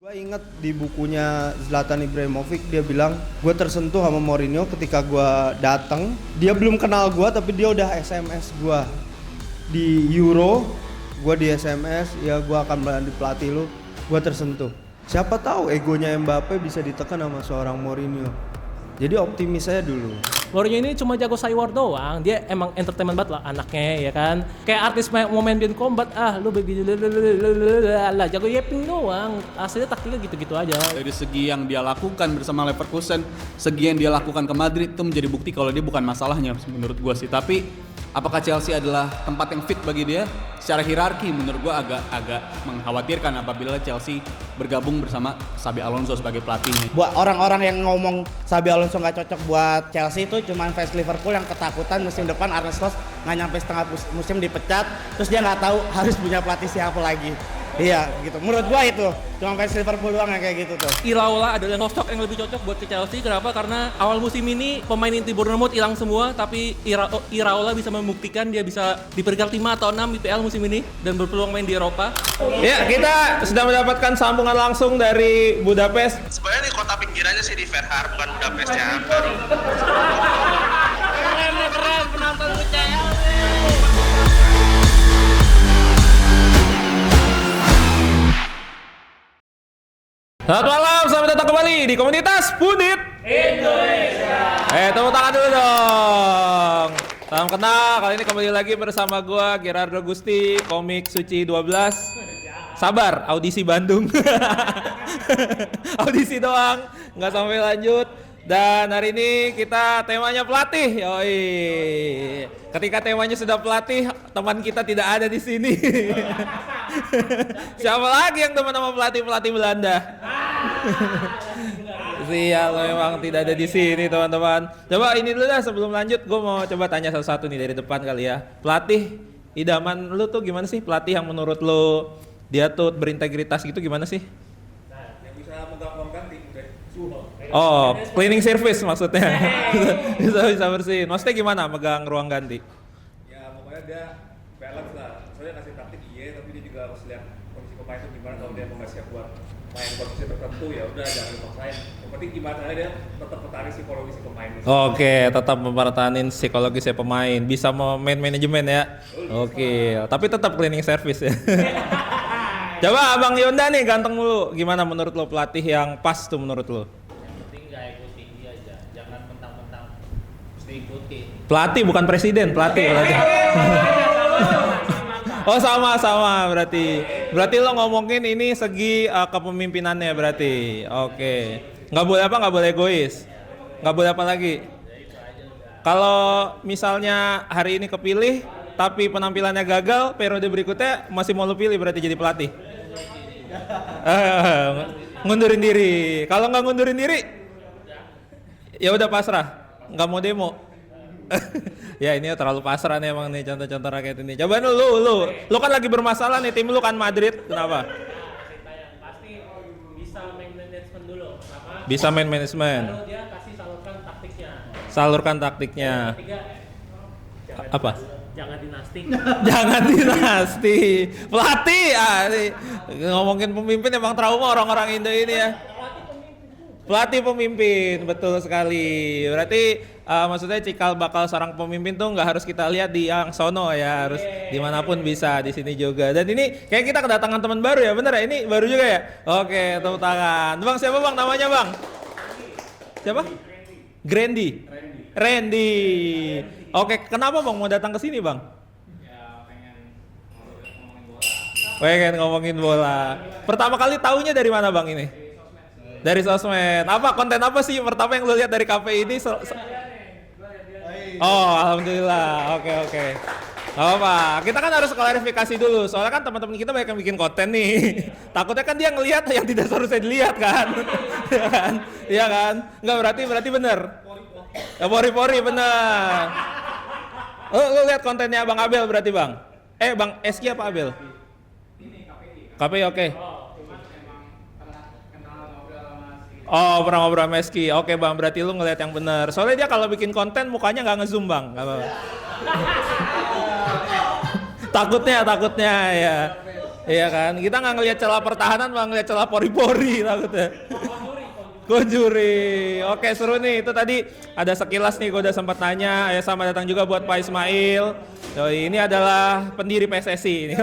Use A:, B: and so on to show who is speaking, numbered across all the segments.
A: Gue inget di bukunya Zlatan Ibrahimovic, dia bilang gue tersentuh sama Mourinho ketika gue datang. Dia belum kenal gue tapi dia udah SMS gue di Euro. Gue di SMS, ya gue akan menjadi pelatih lu. Gue tersentuh. Siapa tahu egonya Mbappe bisa ditekan sama seorang Mourinho. Jadi optimis saya dulu.
B: Mourinho ini cuma jago saywar doang. Dia emang entertainment banget lah anaknya, ya kan. Kayak artis mau main game combat, lu begini lah, jago yeping doang. Aslinya taktiknya gitu-gitu aja.
C: Dari segi yang dia lakukan bersama Leverkusen, segi yang dia lakukan ke Madrid itu menjadi bukti kalau dia bukan masalahnya menurut gua sih. Tapi apakah Chelsea adalah tempat yang fit bagi dia? Secara hierarki menurut gua agak mengkhawatirkan apabila Chelsea bergabung bersama Xabi Alonso sebagai pelatihnya.
D: Buat orang-orang yang ngomong Xabi Alonso nggak cocok buat Chelsea itu cuman fans Liverpool yang ketakutan musim depan Arne Slot nggak nyampe setengah musim dipecat, terus dia nggak tahu harus punya pelatih siapa lagi. Iya gitu, menurut gua itu cuma fans Liverpool doang yang kayak gitu tuh.
B: Iraola adalah sosok yang lebih cocok buat ke Chelsea. Kenapa? Karena awal musim ini pemain inti Bournemouth hilang semua, tapi Iraola bisa membuktikan dia bisa di peringkat 5 atau 6 IPL musim ini dan berpeluang main di Eropa.
E: Ya, kita sudah mendapatkan sambungan langsung dari Budapest.
F: Sebenarnya di kota pinggirannya sih di Verhar, bukan Budapest ya, baru.
B: Keren penonton percaya.
E: Selamat malam, selamat datang kembali di komunitas Pundit Indonesia. Tepuk tangan dulu dong. Salam kenal, kali ini kembali lagi bersama gua Gerardo Gusti, komik Suci 12. Sabar, audisi Bandung. Audisi doang, nggak sampai lanjut. Dan hari ini kita temanya pelatih. Yoi. Ketika temanya sudah pelatih, teman kita tidak ada di sini. Siapa lagi yang teman sama pelatih Belanda? Sial, memang tidak ada di sini teman-teman. Coba ini dulu dah sebelum lanjut, gue mau coba tanya satu-satu nih dari depan kali ya. Pelatih idaman lu tuh gimana sih? Pelatih yang menurut lu dia tuh berintegritas gitu gimana sih?
G: Nah, yang bisa megang ganti udah Suho.
E: Oh, cleaning service maksudnya. bisa bersihin. Maksudnya gimana megang ruang ganti?
G: Ya pokoknya dia balance lah. Soalnya kasih taktik iya, tapi dia juga harus lihat kondisi pemain itu gimana. Kalau dia mau nggak siap buat main posisi tertentu ya udah jangan dipaksain. Yang penting gimana dia tetap petani psikologi si pemain.
E: Oke, tetap mempertahankan psikologis ya pemain. Bisa main manajemen ya. Oke, tapi tetap cleaning service ya. Coba Abang Yonda nih ganteng mulu. Gimana menurut lo pelatih yang pas tuh menurut lo? Pelatih bukan presiden, pelatih. Oh sama berarti. Berarti lo ngomongin ini segi kepemimpinannya berarti. Oke. Nggak boleh egois. Nggak boleh apa lagi? Kalau misalnya hari ini kepilih tapi penampilannya gagal, periode berikutnya masih mau lo pilih berarti jadi pelatih. Ngundurin diri. Kalau nggak ngundurin diri, ya udah pasrah. Nggak mau demo. Ya ini terlalu pasrah nih emang nih contoh-contoh rakyat ini. Coba lu kan lagi bermasalah nih, tim lu kan Madrid, kenapa?
B: Pasti bisa main manajemen dulu.
E: Bisa main manajemen.
B: Lalu dia kasih
E: Salurkan taktiknya.
B: Ketiga,
E: Apa?
B: jangan dinasti.
E: Jangan dinasti. Pelatih, ngomongin pemimpin emang trauma orang-orang Indo ini ya. Pelatih pemimpin, betul sekali. Berarti maksudnya cikal bakal seorang pemimpin tuh nggak harus kita lihat di yang sono ya, harus dimanapun bisa, di sini juga. Dan ini kayak kita kedatangan teman baru ya, bener ya? Ini baru juga ya? Oke, tepuk tangan. Bang siapa bang namanya bang? Siapa? Randy. Oke, kenapa bang mau datang ke sini bang?
G: Ya
E: Pengen ngomongin bola. Pertama kali taunya dari mana bang ini? Dari sosmed. Apa konten apa sih pertama yang lu lihat dari KPI ini? Oh, alhamdulillah. Oke. Apa? Kita kan harus klarifikasi dulu. Soalnya kan teman-teman kita banyak yang bikin konten nih. Takutnya kan dia ngelihat yang tidak seharusnya dilihat kan. Iya kan? Enggak berarti bener. Ya, pori-pori bener. Lu lihat kontennya Bang Abel berarti Bang? Bang Eski apa Abel? KPI oke. Oh, pernah ngobrol sama Eski. Oke bang, berarti lu ngeliat yang benar. Soalnya dia kalau bikin konten mukanya nggak ngezoom bang. Gak apa-apa. takutnya ya. Iya kan? Kita nggak ngelihat celah pertahanan, malah ngelihat celah pori-pori takutnya. Konjuri. Oke, seru nih. Itu tadi ada sekilas nih, gue udah sempat nanya. Ya, sama datang juga buat Pak Ismail. Yoi, ini adalah pendiri PSSI.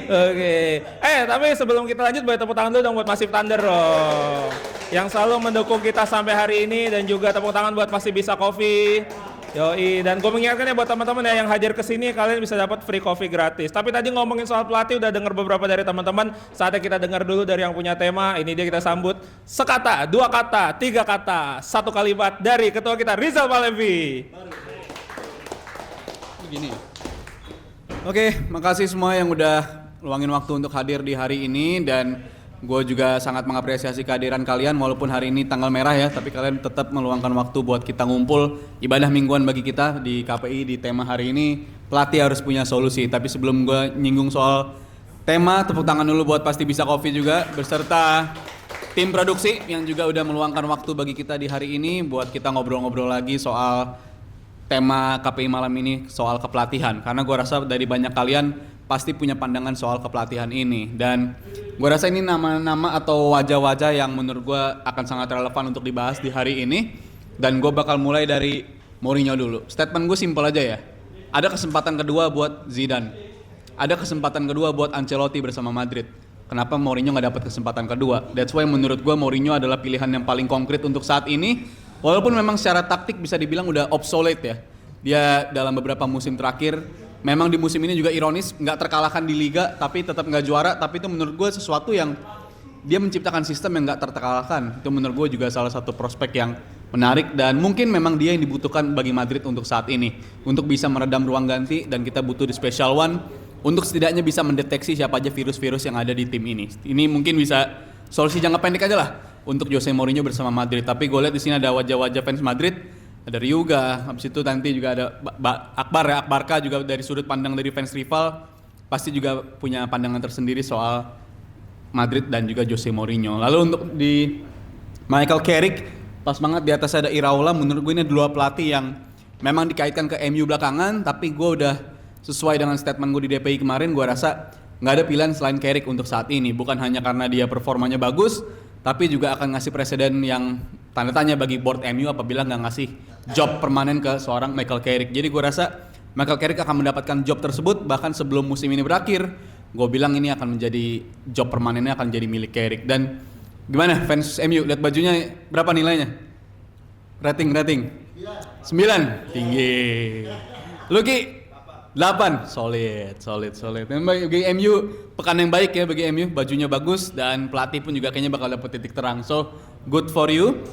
E: Oke. Tapi sebelum kita lanjut, boleh tepuk tangan dulu dong buat Massive Thunder dong. Yang selalu mendukung kita sampai hari ini, dan juga tepuk tangan buat Pasti Bisa Coffee. Yoi, dan gue mengingatkan ya buat teman-teman ya yang hadir ke sini, kalian bisa dapat free coffee gratis. Tapi tadi ngomongin soal pelatih, udah dengar beberapa dari teman-teman. Saatnya kita dengar dulu dari yang punya tema. Ini dia, kita sambut sekata, dua kata, tiga kata, satu kalimat dari ketua kita Rizal Palevi.
C: Begini. Oke, makasih semua yang udah luangin waktu untuk hadir di hari ini, dan gue juga sangat mengapresiasi kehadiran kalian walaupun hari ini tanggal merah ya, tapi kalian tetap meluangkan waktu buat kita ngumpul ibadah mingguan bagi kita di KPI di tema hari ini, pelatih harus punya solusi. Tapi sebelum gue nyinggung soal tema, tepuk tangan dulu buat Pasti Bisa Coffee juga beserta tim produksi yang juga udah meluangkan waktu bagi kita di hari ini buat kita ngobrol-ngobrol lagi soal tema KPI malam ini, soal kepelatihan. Karena gue rasa dari banyak kalian pasti punya pandangan soal kepelatihan ini, dan gue rasa ini nama-nama atau wajah-wajah yang menurut gue akan sangat relevan untuk dibahas di hari ini. Dan gue bakal mulai dari Mourinho dulu. Statement gue simpel aja ya, ada kesempatan kedua buat Zidane, ada kesempatan kedua buat Ancelotti bersama Madrid. Kenapa Mourinho gak dapat kesempatan kedua? That's why menurut gue Mourinho adalah pilihan yang paling konkret untuk saat ini. Walaupun memang secara taktik bisa dibilang udah obsolete ya, dia dalam beberapa musim terakhir. Memang di musim ini juga ironis, nggak terkalahkan di Liga, tapi tetap nggak juara. Tapi itu menurut gue sesuatu yang dia menciptakan sistem yang nggak terkalahkan. Itu menurut gue juga salah satu prospek yang menarik, dan mungkin memang dia yang dibutuhkan bagi Madrid untuk saat ini, untuk bisa meredam ruang ganti, dan kita butuh di Special One untuk setidaknya bisa mendeteksi siapa aja virus-virus yang ada di tim ini. Ini mungkin bisa solusi jangka pendek aja lah untuk Jose Mourinho bersama Madrid. Tapi gue lihat di sini ada wajah-wajah fans Madrid. Ada Ryuga, habis itu nanti juga ada Akbar ya, Akbarka juga dari sudut pandang dari fans rival pasti juga punya pandangan tersendiri soal Madrid dan juga Jose Mourinho. Lalu untuk di Michael Carrick, pas banget di atas ada Iraola. Menurut gue ini dua pelatih yang memang dikaitkan ke MU belakangan, tapi gue udah sesuai dengan statement gue di DPI kemarin, gue rasa nggak ada pilihan selain Carrick untuk saat ini. Bukan hanya karena dia performanya bagus, tapi juga akan ngasih presiden yang tanda tanya bagi board MU apabila nggak ngasih job permanen ke seorang Michael Carrick. Jadi gue rasa Michael Carrick akan mendapatkan job tersebut bahkan sebelum musim ini berakhir. Gue bilang ini akan menjadi job permanennya, akan jadi milik Carrick. Dan gimana fans MU, lihat bajunya berapa nilainya? Rating 9, tinggi. Lu Ki? 8, solid. Bagi MU, pekan yang baik ya bagi MU, bajunya bagus dan pelatih pun juga kayaknya bakal dapet titik terang. So, good for you.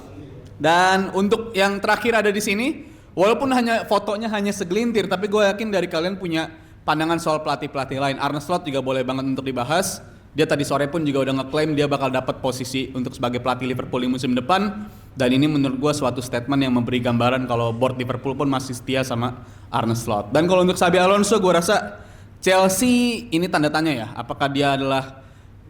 C: Dan untuk yang terakhir ada di sini, walaupun fotonya hanya segelintir, tapi gue yakin dari kalian punya pandangan soal pelatih-pelatih lain. Arne Slot juga boleh banget untuk dibahas. Dia tadi sore pun juga udah ngeklaim dia bakal dapat posisi untuk sebagai pelatih Liverpool di musim depan. Dan ini menurut gue suatu statement yang memberi gambaran kalau board Liverpool pun masih setia sama Arne Slot. Dan kalau untuk Xabi Alonso, gue rasa Chelsea ini tanda tanya ya. Apakah dia adalah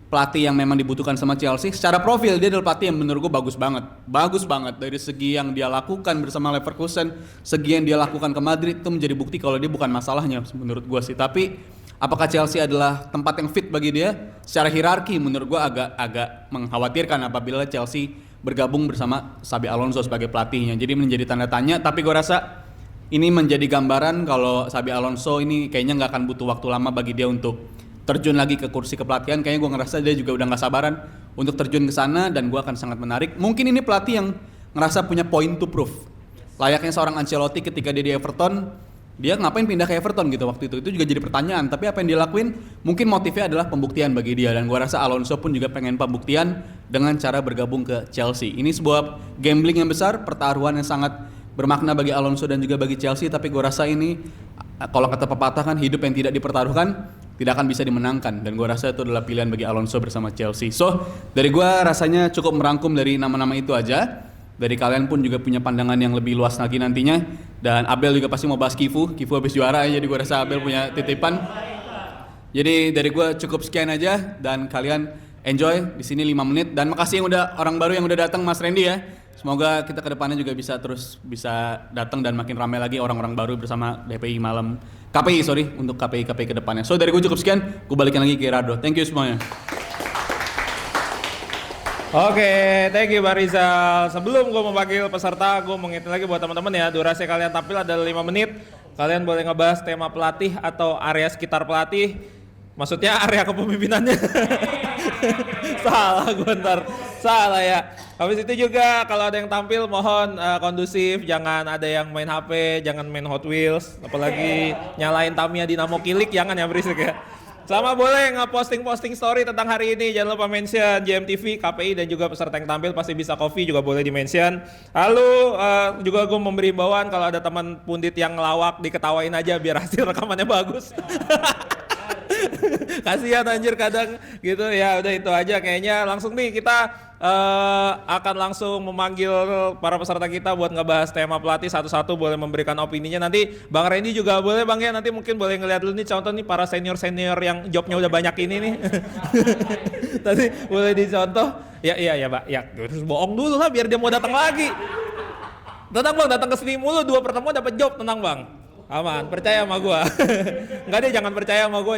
C: pelatih yang memang dibutuhkan sama Chelsea? Secara profil dia adalah pelatih yang menurut gue bagus banget dari segi yang dia lakukan bersama Leverkusen, segi yang dia lakukan ke Madrid itu menjadi bukti kalau dia bukan masalahnya menurut gue sih. Tapi apakah Chelsea adalah tempat yang fit bagi dia? Secara hierarki menurut gue agak mengkhawatirkan apabila Chelsea bergabung bersama Xabi Alonso sebagai pelatihnya. Jadi menjadi tanda tanya, tapi gue rasa ini menjadi gambaran kalau Xabi Alonso ini kayaknya nggak akan butuh waktu lama bagi dia untuk terjun lagi ke kursi kepelatihan. Kayaknya gue ngerasa dia juga udah gak sabaran untuk terjun ke sana, dan gue akan sangat menarik. Mungkin ini pelatih yang ngerasa punya point to prove. Layaknya seorang Ancelotti ketika dia di Everton, dia ngapain pindah ke Everton gitu waktu itu juga jadi pertanyaan. Tapi apa yang dia lakuin mungkin motifnya adalah pembuktian bagi dia, dan gue rasa Alonso pun juga pengen pembuktian dengan cara bergabung ke Chelsea. Ini sebuah gambling yang besar, pertaruhan yang sangat bermakna bagi Alonso dan juga bagi Chelsea. Tapi gue rasa ini, kalau kata pepatah kan, hidup yang tidak dipertaruhkan tidak akan bisa dimenangkan, dan gue rasa itu adalah pilihan bagi Alonso bersama Chelsea. So, dari gue rasanya cukup merangkum dari nama-nama itu aja. Dari kalian pun juga punya pandangan yang lebih luas lagi nantinya. Dan Abel juga pasti mau bahas Kifu habis juara ya, jadi gue rasa Abel punya titipan. Jadi dari gue cukup sekian aja, dan kalian enjoy di sini 5 menit dan makasih yang udah orang baru yang udah datang Mas Randy ya. Semoga kita ke depannya juga bisa datang dan makin ramai lagi orang-orang baru bersama DPI malam KPI untuk KPI ke depannya. So dari gue cukup sekian, gue balikin lagi ke Rado. Thank you semuanya.
E: Oke, thank you Bang Rizal. Sebelum gue memanggil peserta, gue mengingatkan lagi buat teman-teman ya, durasi kalian tampil adalah 5 menit. Kalian boleh ngebahas tema pelatih atau area sekitar pelatih. Maksudnya area kepemimpinannya. Salah gue ntar. Salah ya. Habis itu juga kalau ada yang tampil mohon kondusif, jangan ada yang main HP, jangan main Hot Wheels, apalagi nyalain Tamiya Dinamo Kilik, jangan ya berisik ya. Sama boleh nge-posting story tentang hari ini, jangan lupa mention JMTV, KPI dan juga peserta yang tampil pasti bisa coffee juga boleh di-mention. Lalu juga gue memberi imbauan kalau ada teman pundit yang ngelawak diketawain aja biar hasil rekamannya bagus. Kasihan anjir kadang gitu ya. Udah itu aja kayaknya. Langsung nih kita akan langsung memanggil para peserta kita buat ngebahas tema pelatih satu-satu, boleh memberikan opininya. Nanti Bang Randy juga boleh Bang ya, nanti mungkin boleh ngeliat dulu nih contoh nih para senior-senior yang jobnya udah banyak ini nih. Tadi boleh dicontoh. Ya Pak, ya terus bohong dulu lah biar dia mau datang lagi. Tenang Bang, datang ke sini mulu 2 pertemuan dapat job, tenang Bang. Aman, percaya sama gua. Enggak deh, jangan percaya sama gua.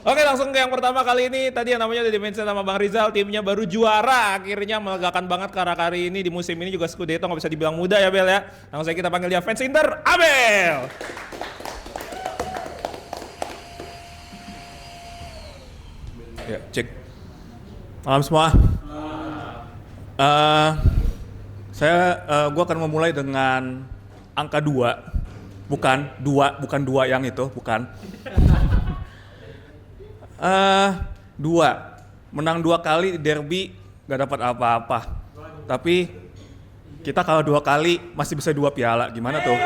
E: Oke, langsung ke yang pertama kali ini. Tadi yang namanya udah di-mention sama Bang Rizal, timnya baru juara. Akhirnya melegakan banget karena kali ini di musim ini juga Scudetto nggak bisa dibilang mudah ya Bel ya. Langsung saja kita panggil dia fans Inter, Abel.
G: Ya, cek. Malam semua. Gue akan memulai dengan angka 2. Bukan dua yang itu, bukan. 2. Menang 2 kali di derby gak dapat apa-apa. Tapi kita kalah 2 kali masih bisa 2 piala. Gimana tuh?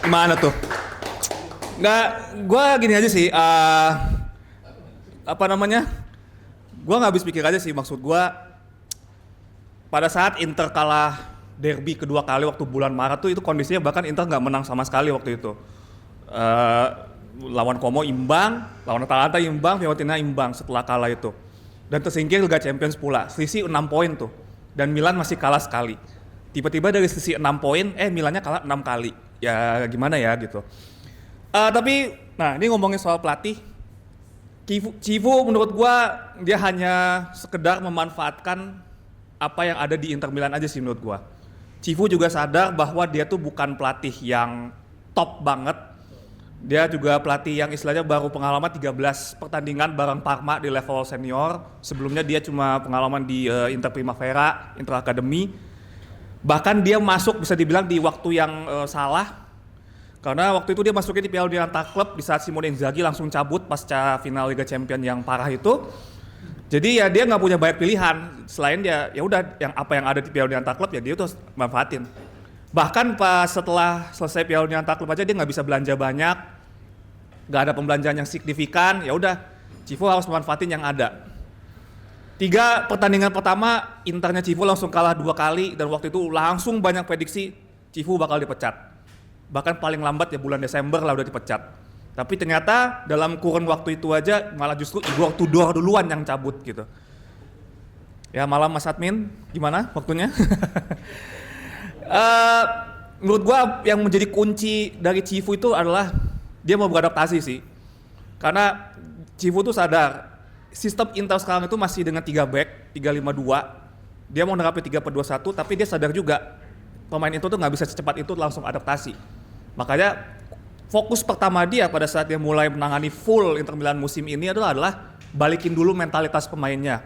G: Gimana tuh? Nggak, gue gini aja sih. Gue nggak habis pikir aja sih, maksud gue. Pada saat Inter kalah derby kedua kali waktu bulan Maret tuh, itu kondisinya bahkan Inter nggak menang sama sekali waktu itu. Lawan Como imbang, lawan Atalanta imbang, Fiorentina imbang setelah kalah itu. Dan tersingkir Liga Champions pula, selisih 6 poin tuh. Dan Milan masih kalah sekali. Tiba-tiba dari selisih 6 poin, Milannya kalah 6 kali. Ya gimana ya gitu. Tapi, nah ini ngomongin soal pelatih. Cifu menurut gua dia hanya sekedar memanfaatkan apa yang ada di Inter Milan aja sih menurut gua. Cifu juga sadar bahwa dia tuh bukan pelatih yang top banget. Dia juga pelatih yang istilahnya baru pengalaman 13 pertandingan bareng Parma di level senior. Sebelumnya dia cuma pengalaman di Inter Primavera, Inter Academy. Bahkan dia masuk bisa dibilang di waktu yang salah. Karena waktu itu dia masuknya di Piala Dinanta Club di saat Simone Inzaghi langsung cabut pasca final Liga Champions yang parah itu. Jadi ya dia nggak punya banyak pilihan selain dia ya udah yang ada di Piala Dinanta Club ya dia tuh manfaatin. Bahkan pas setelah selesai Piala Dinanta Club aja dia nggak bisa belanja banyak, nggak ada pembelanjaan yang signifikan. Ya udah, Cifu harus memanfaatin yang ada. 3 pertandingan pertama Internya Cifu langsung kalah 2 kali dan waktu itu langsung banyak prediksi Cifu bakal dipecat. Bahkan paling lambat ya bulan Desember lah udah dipecat. Tapi ternyata dalam kurun waktu itu aja malah justru Igor Tudor duluan yang cabut gitu. Ya malam Mas Admin, gimana waktunya? Menurut gua yang menjadi kunci dari Cifu itu adalah dia mau beradaptasi sih. Karena Cifu tuh sadar sistem Inter sekarang itu masih dengan 3 back, 3-5-2. Dia mau nerapin 3-4-2-1 tapi dia sadar juga pemain itu tuh nggak bisa secepat itu langsung adaptasi. Makanya fokus pertama dia pada saat dia mulai menangani full Inter Milan musim ini adalah balikin dulu mentalitas pemainnya.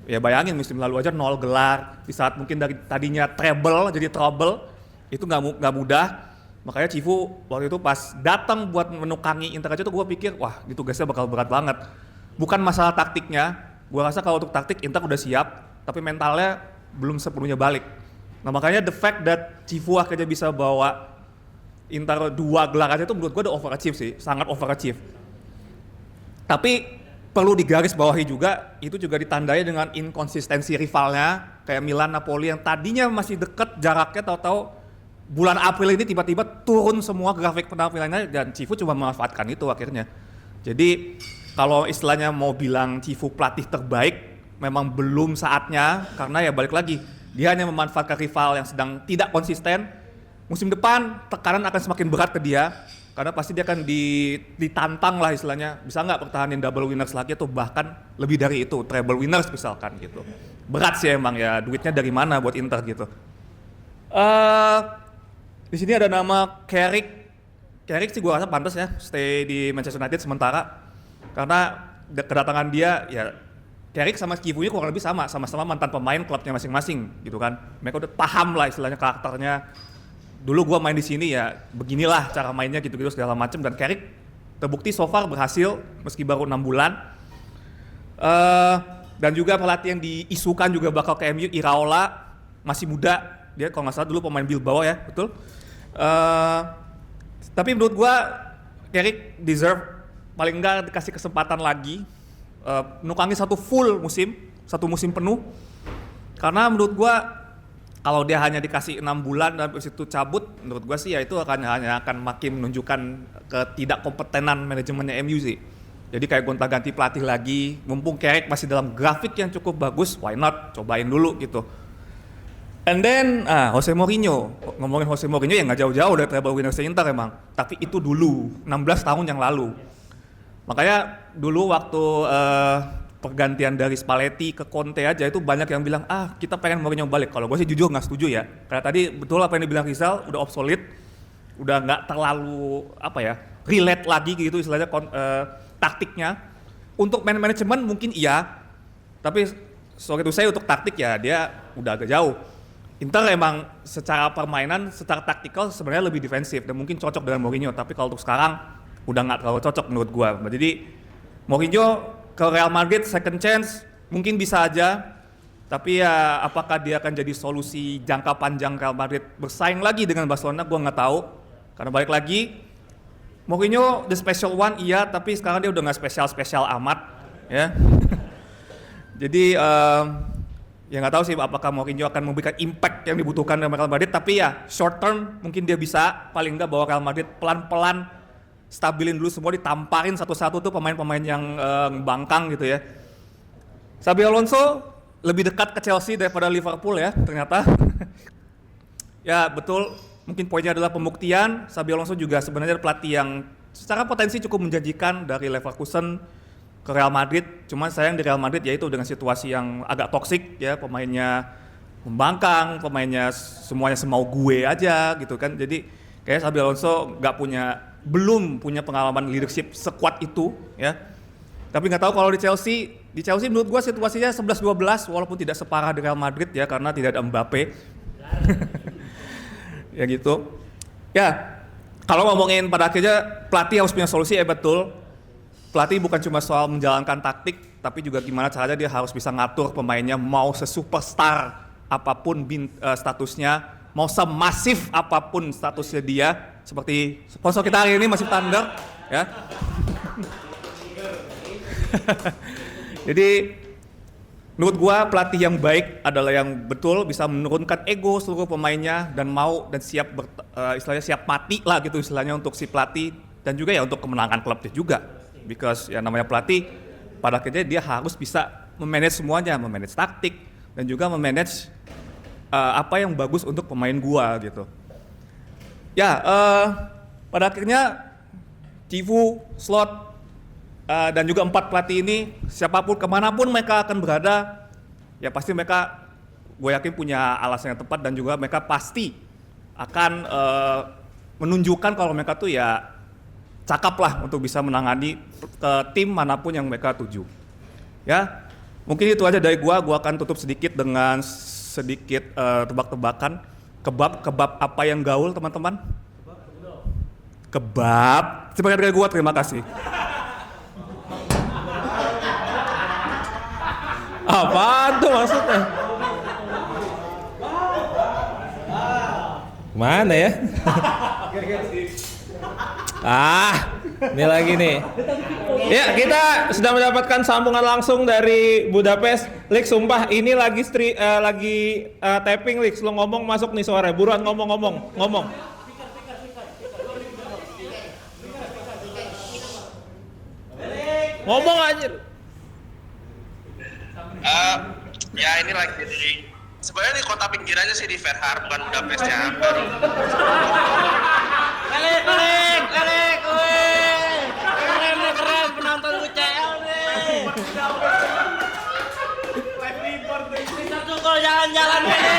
G: Ya bayangin musim lalu aja 0 gelar, di saat mungkin dari tadinya treble jadi trouble, itu nggak mudah. Makanya Cifu waktu itu pas datang buat menukangi Inter aja tuh gue pikir wah ini tugasnya bakal berat banget. Bukan masalah taktiknya, gue rasa kalau untuk taktik Inter udah siap, tapi mentalnya belum sepenuhnya balik. Nah makanya the fact that Cifu akhirnya bisa bawa Inter 2 gelar aja itu menurut gue udah overachieve sih, sangat overachieve. Tapi perlu digaris bawahi juga, itu juga ditandai dengan inkonsistensi rivalnya kayak Milan, Napoli yang tadinya masih deket jaraknya, tahu-tahu bulan April ini tiba-tiba turun semua grafik penampilannya dan Cifu cuma memanfaatkan itu akhirnya.
H: Jadi kalau istilahnya mau bilang Cifu pelatih terbaik, memang belum saatnya karena ya balik lagi dia hanya memanfaatkan rival yang sedang tidak konsisten. Musim depan tekanan akan semakin berat ke dia karena pasti dia akan ditantang lah istilahnya, bisa nggak pertahanin double winners lagi atau bahkan lebih dari itu, treble winners misalkan gitu. Berat sih emang ya, duitnya dari mana buat Inter gitu. Di sini ada nama Carrick. Carrick sih gue rasa pantas ya stay di Manchester United sementara karena kedatangan dia ya Carrick sama Skivunya kurang lebih sama-sama mantan pemain klubnya masing-masing gitu kan. Mereka udah paham lah istilahnya karakternya. Dulu gue main di sini ya beginilah cara mainnya gitu-gitu segala macam, dan Carrick terbukti so far berhasil meski baru 6 bulan. Dan juga pelatih yang diisukan juga bakal ke MU, Iraola, masih muda. Dia kalau nggak salah dulu pemain Bilbao ya, betul. Tapi menurut gua Carrick deserve paling enggak dikasih kesempatan lagi nukangi satu musim penuh. Karena menurut gua kalau dia hanya dikasih 6 bulan dan habis itu cabut, menurut gua sih ya itu hanya akan makin menunjukkan ketidakkompetenan manajemennya MU sih. Jadi kayak gonta-ganti pelatih lagi, mumpung Carrick masih dalam grafik yang cukup bagus, why not cobain dulu gitu. And then, Jose Mourinho. Ngomongin Jose Mourinho ya nggak jauh-jauh dari treble winners Inter emang. Tapi itu dulu, 16 tahun yang lalu. Makanya dulu waktu pergantian dari Spalletti ke Conte aja itu banyak yang bilang, kita pengen Mourinho balik. Kalau gue sih jujur nggak setuju ya. Karena tadi betul apa yang dibilang Rizal, udah obsolete. Udah nggak terlalu, relate lagi gitu istilahnya taktiknya. Untuk manajemen mungkin iya. Tapi sorry itu saya untuk taktik ya dia udah agak jauh. Inter emang secara permainan, secara taktikal sebenarnya lebih defensif dan mungkin cocok dengan Mourinho. Tapi kalau untuk sekarang udah nggak terlalu cocok menurut gua. Jadi Mourinho ke Real Madrid second chance mungkin bisa aja. Tapi ya apakah dia akan jadi solusi jangka panjang Real Madrid bersaing lagi dengan Barcelona, gua nggak tahu. Karena balik lagi Mourinho the special one iya, tapi sekarang dia udah nggak spesial amat ya. Jadi ya nggak tahu sih apakah Mourinho akan memberikan impact yang dibutuhkan dengan Real Madrid, tapi ya short term mungkin dia bisa paling nggak bawa Real Madrid pelan-pelan stabilin dulu semua, ditamparin satu-satu tuh pemain-pemain yang bangkang gitu ya. Xabi Alonso lebih dekat ke Chelsea daripada Liverpool ya ternyata. Ya betul, mungkin poinnya adalah pembuktian. Xabi Alonso juga sebenarnya pelatih yang secara potensi cukup menjanjikan dari Leverkusen ke Real Madrid, cuman sayang di Real Madrid yaitu dengan situasi yang agak toksik ya, pemainnya membangkang, pemainnya semuanya semau gue aja gitu kan. Jadi kayak Xabi Alonso belum punya pengalaman leadership sekuat itu ya. Tapi nggak tahu kalau di Chelsea menurut gua situasinya 11-12 walaupun tidak separah di Real Madrid ya karena tidak ada Mbappe. Ya gitu. Ya, kalau ngomongin pada akhirnya pelatih harus punya solusi ya betul. Pelatih bukan cuma soal menjalankan taktik, tapi juga gimana caranya dia harus bisa ngatur pemainnya mau sesuperstar apapun statusnya, mau semasif apapun statusnya dia, seperti sponsor kita hari ini masih Thunder, ya. Jadi menurut gua pelatih yang baik adalah yang betul bisa menurunkan ego seluruh pemainnya dan mau dan siap istilahnya siap mati lah gitu istilahnya untuk si pelatih dan juga ya untuk kemenangan klubnya juga. Because ya namanya pelatih pada akhirnya dia harus bisa memanage semuanya, memanage taktik dan juga memanage apa yang bagus untuk pemain gua gitu. Ya pada akhirnya Cifu, Slot dan juga 4 pelatih ini siapapun kemanapun mereka akan berada ya pasti mereka gue yakin punya alasan yang tepat dan juga mereka pasti akan menunjukkan kalau mereka tuh ya cakap lah untuk bisa menangani ke tim manapun yang mereka tuju. Ya, mungkin itu aja dari gua akan tutup sedikit dengan sedikit tebak-tebakan. Kebab apa yang gaul teman-teman? Kebab. Sebagai dari gua terima kasih.
E: Apaan tuh maksudnya? Mana ya? Ini lagi nih. Ya, kita sudah mendapatkan sambungan langsung dari Budapest. Lik, sumpah ini lagi tapping, Lik. Lo ngomong masuk nih suara. Buruan ngomong. Ngomong anjir.
F: Ya ini lagi di sebenarnya di kota pinggirannya sih di Verhar, bukan Budapest ya, baru.
D: Kalik, weh. Keren penonton UCL nih. Kita tukul jalan-jalan nih.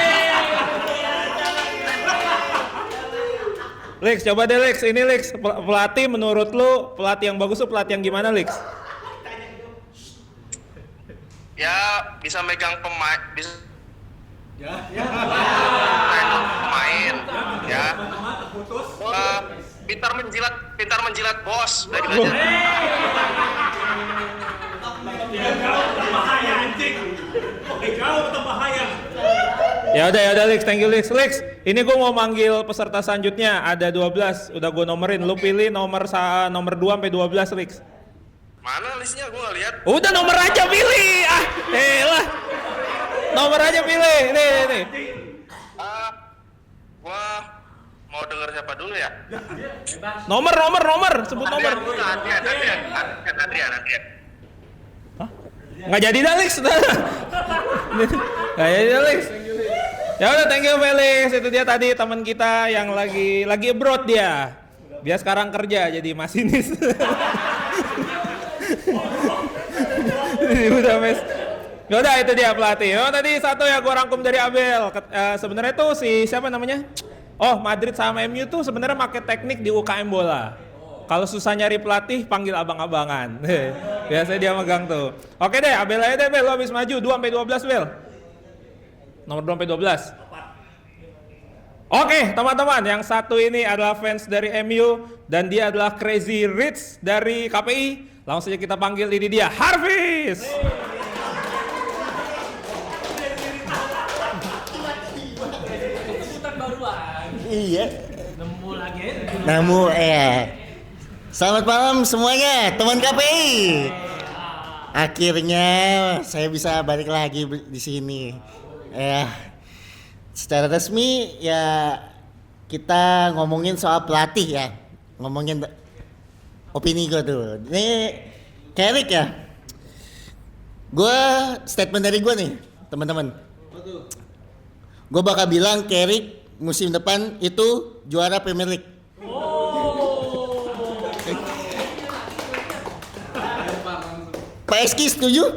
E: Lex, coba deh Lex, ini Lex, pelatih menurut lu, pelatih yang bagus tuh pelatih yang gimana Lex?
F: Ya bisa megang pemain, bisa pemain, ya. Pintar menjilat bos, udah gitu aja.
E: Ya udah Lex, thank you Lex. Lex, ini gue mau manggil peserta selanjutnya, ada 12, udah gue nomerin, lu pilih nomor 2 sampai 12 Lex.
F: Mana listnya? Gue nggak lihat.
E: Udah nomor aja pilih, lah. Nomor aja pilih, nih.
F: Gua mau denger siapa dulu ya?
E: Nomor, sebut nomor.
F: Adrian.
E: Nggak jadi dah Lex. Nggak jadi dah Lex. Ya udah, thank you Felix. Itu dia tadi teman kita yang lagi abroad dia. Dia sekarang kerja jadi masinis. Udah mes. Yaudah itu dia pelatih. Oh tadi satu ya gua rangkum dari Abel. Sebenarnya tuh si siapa namanya? Oh Madrid sama MU tuh sebenarnya pakai teknik di UKM bola. Kalau susah nyari pelatih panggil abang-abangan. Biasanya dia megang tuh. Oke deh Abel aja deh Bel, lo habis maju 2 sampai 12 Bel. Nomor 2 sampai 12. Oke teman-teman, yang satu ini adalah fans dari MU dan dia adalah Crazy Rich dari KPI. Langsung saja kita panggil, ini dia Harvis.
I: Iya. Nemu Selamat malam semuanya, teman KPI. Akhirnya saya bisa balik lagi di sini. Secara resmi ya kita ngomongin soal pelatih ya. Ngomongin opini gue tuh. Ini Carrick ya. Statement dari gue nih, teman-teman. Gue bakal bilang Carrick musim depan itu juara Premier League. Pak Eski setuju?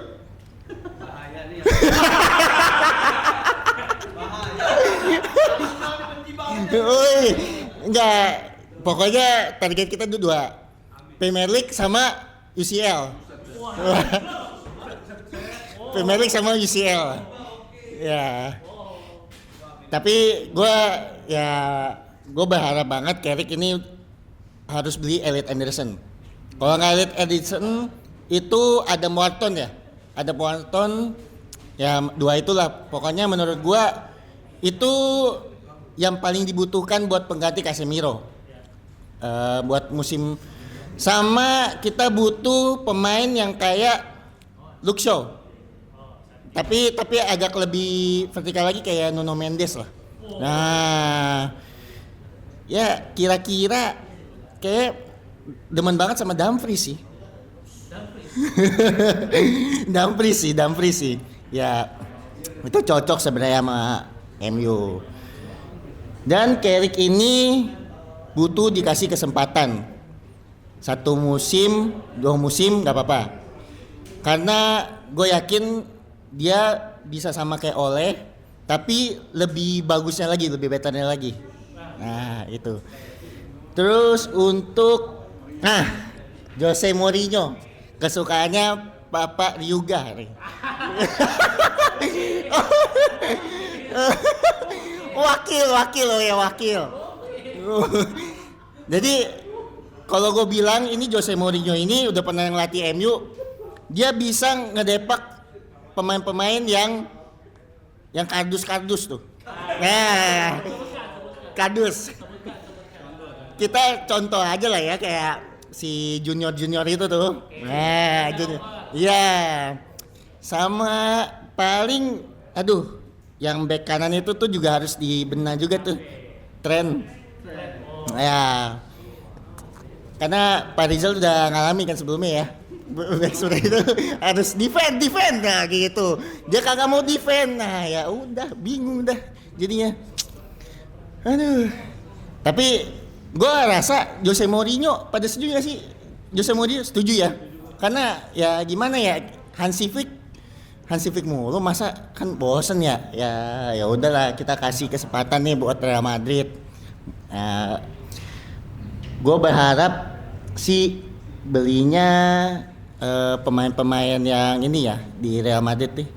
I: Enggak. Pokoknya target kita itu 2. Premier League sama UCL. Premier League sama UCL. Ya. Tapi gue berharap banget Carrick ini harus beli Elliot Anderson. Kalau nggak Elliot Anderson itu ada Morton ya. Ada Morton, ya 2 itulah. Pokoknya menurut gue itu yang paling dibutuhkan buat pengganti Casemiro. Buat musim. Sama kita butuh pemain yang kayak Luke Shaw. Tapi agak lebih vertikal lagi kayak Nuno Mendes lah. Nah, ya kira-kira kayak demen banget sama Dumfries sih. Dumfries sih. Ya itu cocok sebenarnya sama MU. Dan Carrick ini butuh dikasih kesempatan. 1 musim, 2 musim nggak apa-apa. Karena gue yakin dia bisa sama kayak Ole, tapi lebih bagusnya lagi, lebih betternya lagi. Nah itu. Terus untuk Jose Mourinho, kesukaannya Bapak Ryuga nih. wakil. Jadi kalau gue bilang ini Jose Mourinho ini udah pernah ngelatih MU, dia bisa ngedepak pemain-pemain yang kardus tuh. Nah, kardus. Kita contoh aja lah ya kayak si junior itu tuh. Nah, junior. Iya. Sama paling yang bek kanan itu tuh juga harus dibenahi juga tuh. Trent. Ya. Karena Pak Rizal udah ngalami kan sebelumnya ya. Backstreet itu harus defend nah gitu. Dia kagak mau defend. Nah, ya udah bingung dah jadinya. Aduh. Tapi gua rasa Jose Mourinho pada setuju gak sih? Jose Mourinho setuju ya. Karena ya gimana ya, Hansi Flick mulu masa kan bosen ya. Ya udahlah kita kasih kesempatan nih buat Real Madrid. Gue berharap sih belinya pemain-pemain yang ini ya di Real Madrid nih.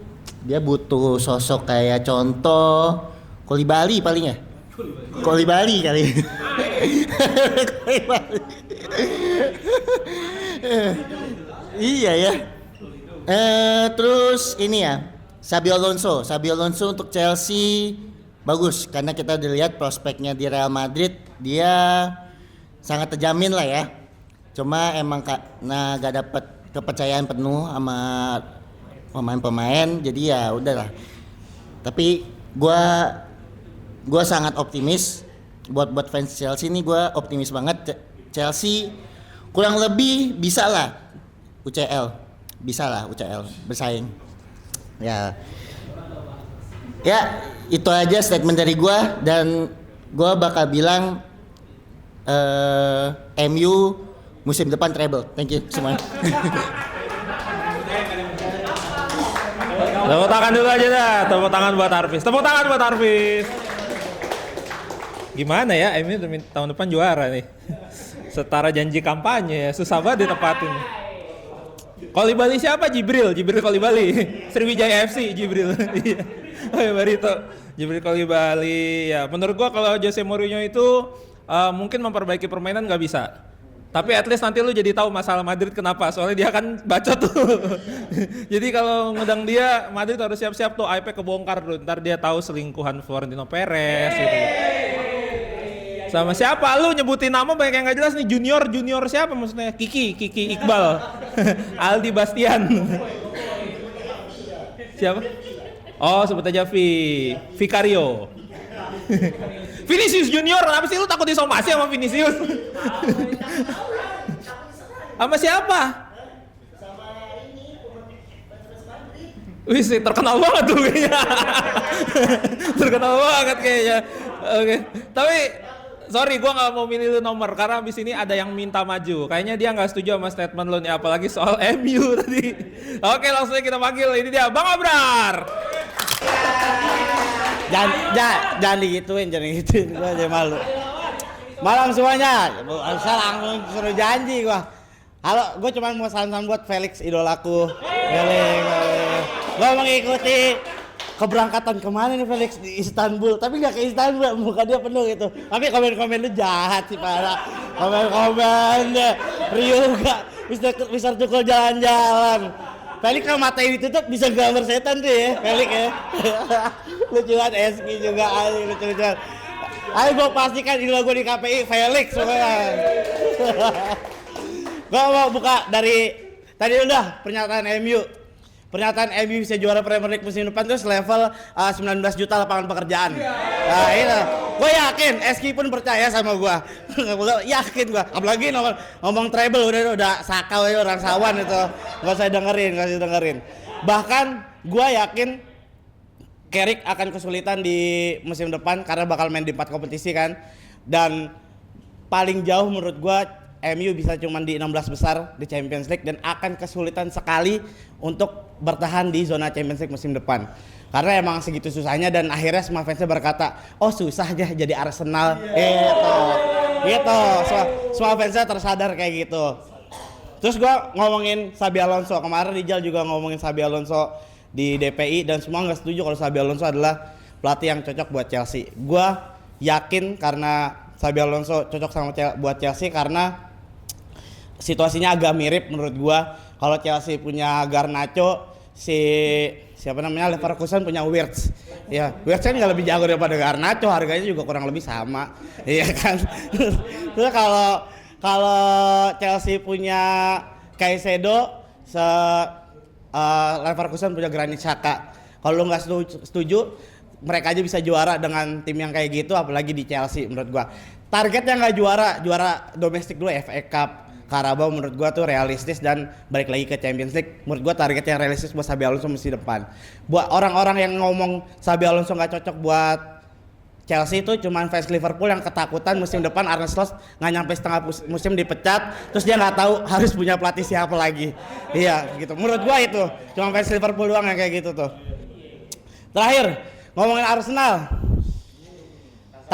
I: Dia butuh sosok kayak contoh Koulibaly paling ya. Koulibaly kali. Koulibaly. Iya ya. Terus ini ya, Xabi Alonso untuk Chelsea bagus karena kita udah lihat prospeknya di Real Madrid, dia sangat terjamin lah ya. Cuma emang karena gak dapet kepercayaan penuh sama pemain-pemain, jadi ya udahlah. Tapi gua sangat optimis buat fans Chelsea nih, gua optimis banget. Chelsea kurang lebih bisa lah UCL bersaing. Ya itu aja statement dari gua, dan gua bakal bilang MU musim depan treble. Thank you semuanya.
E: Tepuk tangan dulu aja dah. Tepuk tangan buat Arvis. Gimana ya, MU tahun depan juara nih. Setara janji kampanye ya, susah banget ditepatin. Koulibaly siapa? Jibril Koulibaly. Sriwijaya FC Jibril. Oh ya Barito. Jibril Koulibaly ya. Menurut gua kalau Jose Mourinho itu mungkin memperbaiki permainan nggak bisa. Tapi at least nanti lu jadi tahu masalah Madrid kenapa. Soalnya dia kan bacot tuh. Jadi kalau ngedang dia, Madrid harus siap-siap tuh IP kebongkar dulu. Ntar dia tahu selingkuhan Florentino Perez gitu. Sama siapa? Lu nyebutin nama banyak yang nggak jelas nih. Junior siapa maksudnya? Kiki Iqbal. Aldi Bastian. Siapa? Oh sebut aja Vicario. Vinicius Junior, kenapa sih lu takut disomasi sama Vinicius? Sama siapa? Wih, terkenal banget tuh kayaknya. Terkenal banget kayaknya. Oke. Tapi sorry, gue nggak mau milih lu nomor karena abis ini ada yang minta maju. Kayaknya dia nggak setuju sama statement lu nih, apalagi soal MU tadi. Oke, langsung kita panggil. Ini dia Bang Abrar.
D: Jangan digituin, gue aja malu. Malam semuanya, saya langsung suruh janji gua. Halo, gue cuma mau salam-salam buat Felix, idolaku. Gue mengikuti keberangkatan kemana nih Felix di Istanbul, tapi nggak ke Istanbul, muka dia penuh gitu. Tapi komen-komen lu jahat sih parah. Komen-komen Rio gak bisa tukul jalan-jalan. Felix kalau matanya ditutup bisa gambar setan tuh ya, Felix ya. Lucu banget, Eski juga, lucu-lucu. Ayo gue pastikan idola gue di KPI, Felix semuanya. Gue mau buka dari, tadi udah pernyataan MU. Pernyataan MU bisa juara Premier League musim depan terus level 19 juta lapangan pekerjaan. Nah itu, gue yakin, Eski pun percaya sama gue. Yakin gue, apalagi ngomong treble udah sakau ya orang sawan itu. Gak usah dengerin. Bahkan gue yakin Carrick akan kesulitan di musim depan karena bakal main di 4 kompetisi kan. Dan paling jauh menurut gue MU bisa cuma di 16 besar di Champions League dan akan kesulitan sekali untuk bertahan di zona Champions League musim depan. Karena emang segitu susahnya dan akhirnya semua fansnya berkata, oh susah aja jadi Arsenal. Gitu. Semua fansnya tersadar kayak gitu. Terus gua ngomongin Xabi Alonso, kemarin Rijal juga ngomongin Xabi Alonso di DPI dan semua nggak setuju kalau Xabi Alonso adalah pelatih yang cocok buat Chelsea. Gua yakin karena Xabi Alonso cocok buat Chelsea karena situasinya agak mirip menurut gua. Kalau Chelsea punya Garnacho, Leverkusen punya Wirtz. Ya, Wirtz kan nggak lebih jago daripada Garnacho, harganya juga kurang lebih sama. Iya kan. Terus kalau Chelsea punya Caicedo, Leverkusen punya Granit Xhaka. Kalau lu nggak setuju, mereka aja bisa juara dengan tim yang kayak gitu, apalagi di Chelsea menurut gua. Targetnya nggak juara domestik dulu, FA Cup. Carabao menurut gua tuh realistis dan balik lagi ke Champions League. Menurut gua target yang realistis buat Xabi Alonso musim depan. Buat orang-orang yang ngomong Xabi Alonso nggak cocok buat Chelsea itu cuman fans Liverpool yang ketakutan musim depan Arne Slot nggak nyampe setengah musim dipecat, terus dia nggak tahu harus punya pelatih siapa lagi. Iya gitu. Menurut gua itu cuma fans Liverpool doang yang kayak gitu tuh. Terakhir ngomongin Arsenal.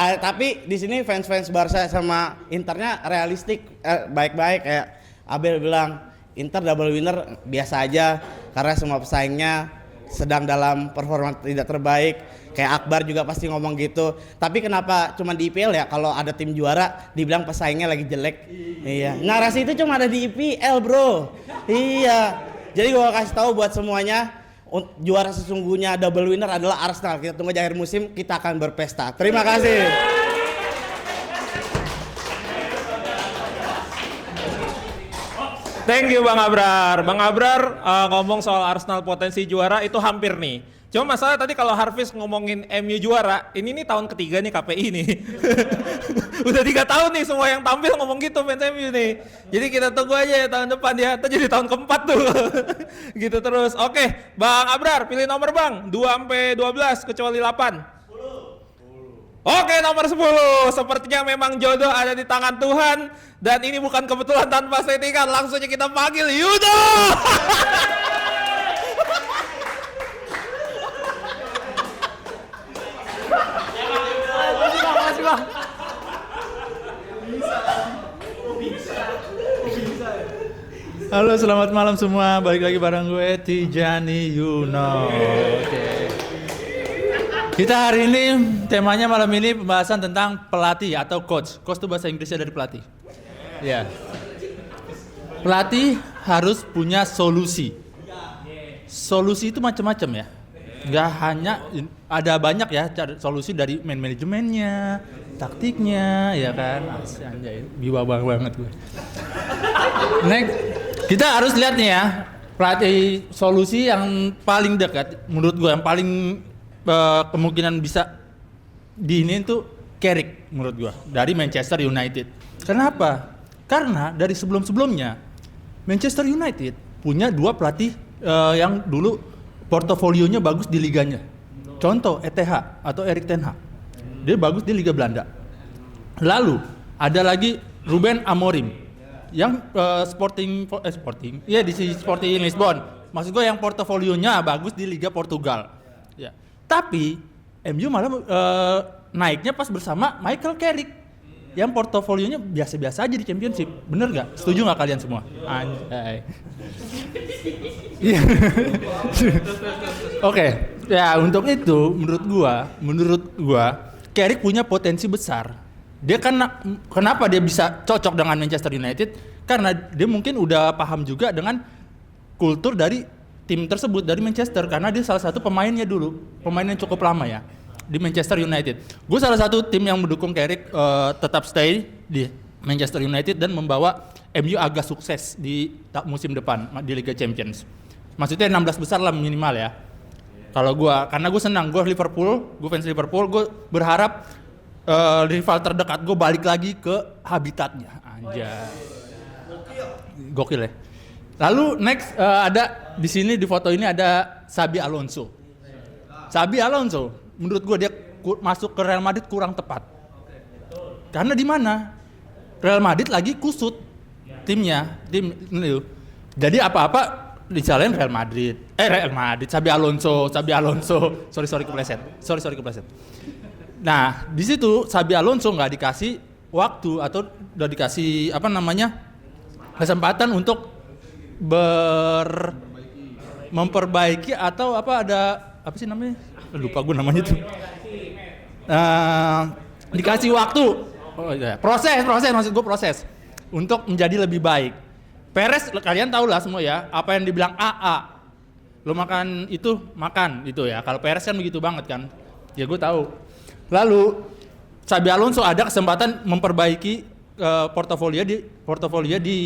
D: Tapi di sini fans Barca sama Internya realistik, baik-baik. Kayak Abel bilang Inter double winner biasa aja karena semua pesaingnya sedang dalam performa tidak terbaik. Kayak Akbar juga pasti ngomong gitu. Tapi kenapa cuma di IPL ya? Kalau ada tim juara dibilang pesaingnya lagi jelek. Iya. Narasi itu cuma ada di IPL, bro. Iya. Jadi gua kasih tahu buat semuanya, juara sesungguhnya double winner adalah Arsenal. Kita tunggu di akhir musim, kita akan berpesta. Terima kasih.
E: Thank you Bang Abrar. Bang Abrar ngomong soal Arsenal potensi juara itu hampir nih. Cuma masalah tadi kalau Harvis ngomongin MU juara, ini nih tahun ketiga nih KPI nih. Udah 3 tahun nih semua yang tampil ngomong gitu fans MU nih. Jadi kita tunggu aja ya tahun depan ya. Itu jadi tahun keempat tuh. Gitu terus. Oke, Bang Abrar pilih nomor Bang. 2-12 kecuali 8. Oke, nomor 10. Sepertinya memang jodoh ada di tangan Tuhan. Dan ini bukan kebetulan tanpa settingan. Langsung aja kita panggil Yudo.
J: Halo, selamat malam semua. Balik lagi bareng gue Tijani Yuno. Oke. Kita hari ini temanya malam ini pembahasan tentang pelatih atau coach. Coach itu bahasa Inggrisnya dari pelatih. Ya. Pelatih harus punya solusi. Solusi itu macam-macam ya. Nggak hanya ada banyak ya solusi dari manajemennya, taktiknya, ya kan. Anjay, biwa banget gue. Next, kita harus lihat nih ya pelatih solusi yang paling dekat menurut gue, yang paling kemungkinan bisa diinin tuh Carrick menurut gue dari Manchester United. Kenapa? Karena dari sebelum-sebelumnya Manchester United punya 2 pelatih yang dulu portofolionya bagus di liganya. Contoh ETH atau Erik ten Hag. Dia bagus di Liga Belanda. Lalu ada lagi Ruben Amorim yang Sporting Lisbon. Maksud gue yang portofolionya bagus di Liga Portugal. Ya. Tapi MU malah naiknya pas bersama Michael Carrick yang portofolionya biasa-biasa aja di Championship. Bener nggak? Setuju nggak kalian semua? Anjay. Oke, ya untuk itu menurut gua Carrick punya potensi besar. Dia kan kenapa dia bisa cocok dengan Manchester United? Karena dia mungkin udah paham juga dengan kultur dari tim tersebut dari Manchester, karena dia salah satu pemainnya dulu, pemain yang cukup lama ya di Manchester United. Gue salah satu tim yang mendukung Carrick tetap stay di Manchester United dan membawa MU agak sukses di musim depan di Liga Champions. Maksudnya 16 besar lah minimal ya. Kalau karena gue senang, gue fans Liverpool, gue berharap rival terdekat gue balik lagi ke habitatnya. Anjay. Gokil ya. Lalu next ada di sini di foto ini ada Xabi Alonso. Xabi Alonso menurut gue dia masuk ke Real Madrid kurang tepat. Karena di mana? Real Madrid lagi kusut timnya, jadi apa-apa disalahin Real Madrid. Xabi Alonso. Sorry kepleset. Nah, di situ Xabi Alonso nggak dikasih waktu atau udah dikasih kesempatan untuk memperbaiki atau apa sih namanya? Lupa gue namanya itu. Dikasih waktu. Proses untuk menjadi lebih baik. Perez kalian tahu lah semua ya, apa yang dibilang AA. Lo makan itu, makan gitu ya. Kalau Perez kan begitu banget kan. Ya gue tahu. Lalu Xabi Alonso ada kesempatan memperbaiki portofolio di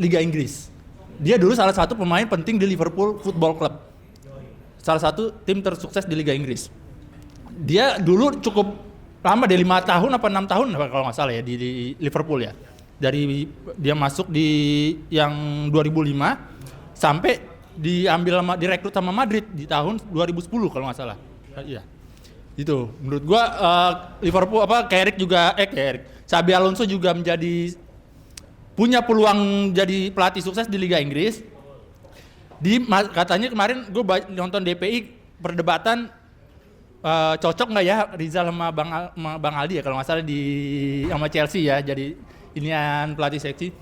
J: Liga Inggris. Dia dulu salah satu pemain penting di Liverpool Football Club. Salah satu tim tersukses di Liga Inggris. Dia dulu cukup lama, dia 5 tahun apa 6 tahun kalau nggak salah ya di Liverpool ya. Dari dia masuk di yang 2005 sampai direkrut sama Madrid di tahun 2010 kalau nggak salah. Iya. Itu menurut gua Liverpool Carrick Xabi Alonso juga punya peluang jadi pelatih sukses di Liga Inggris. Katanya kemarin gue nonton DPI perdebatan cocok nggak ya Rizal sama Bang Aldi ya kalau nggak salah sama Chelsea ya jadi inian pelatih seksi.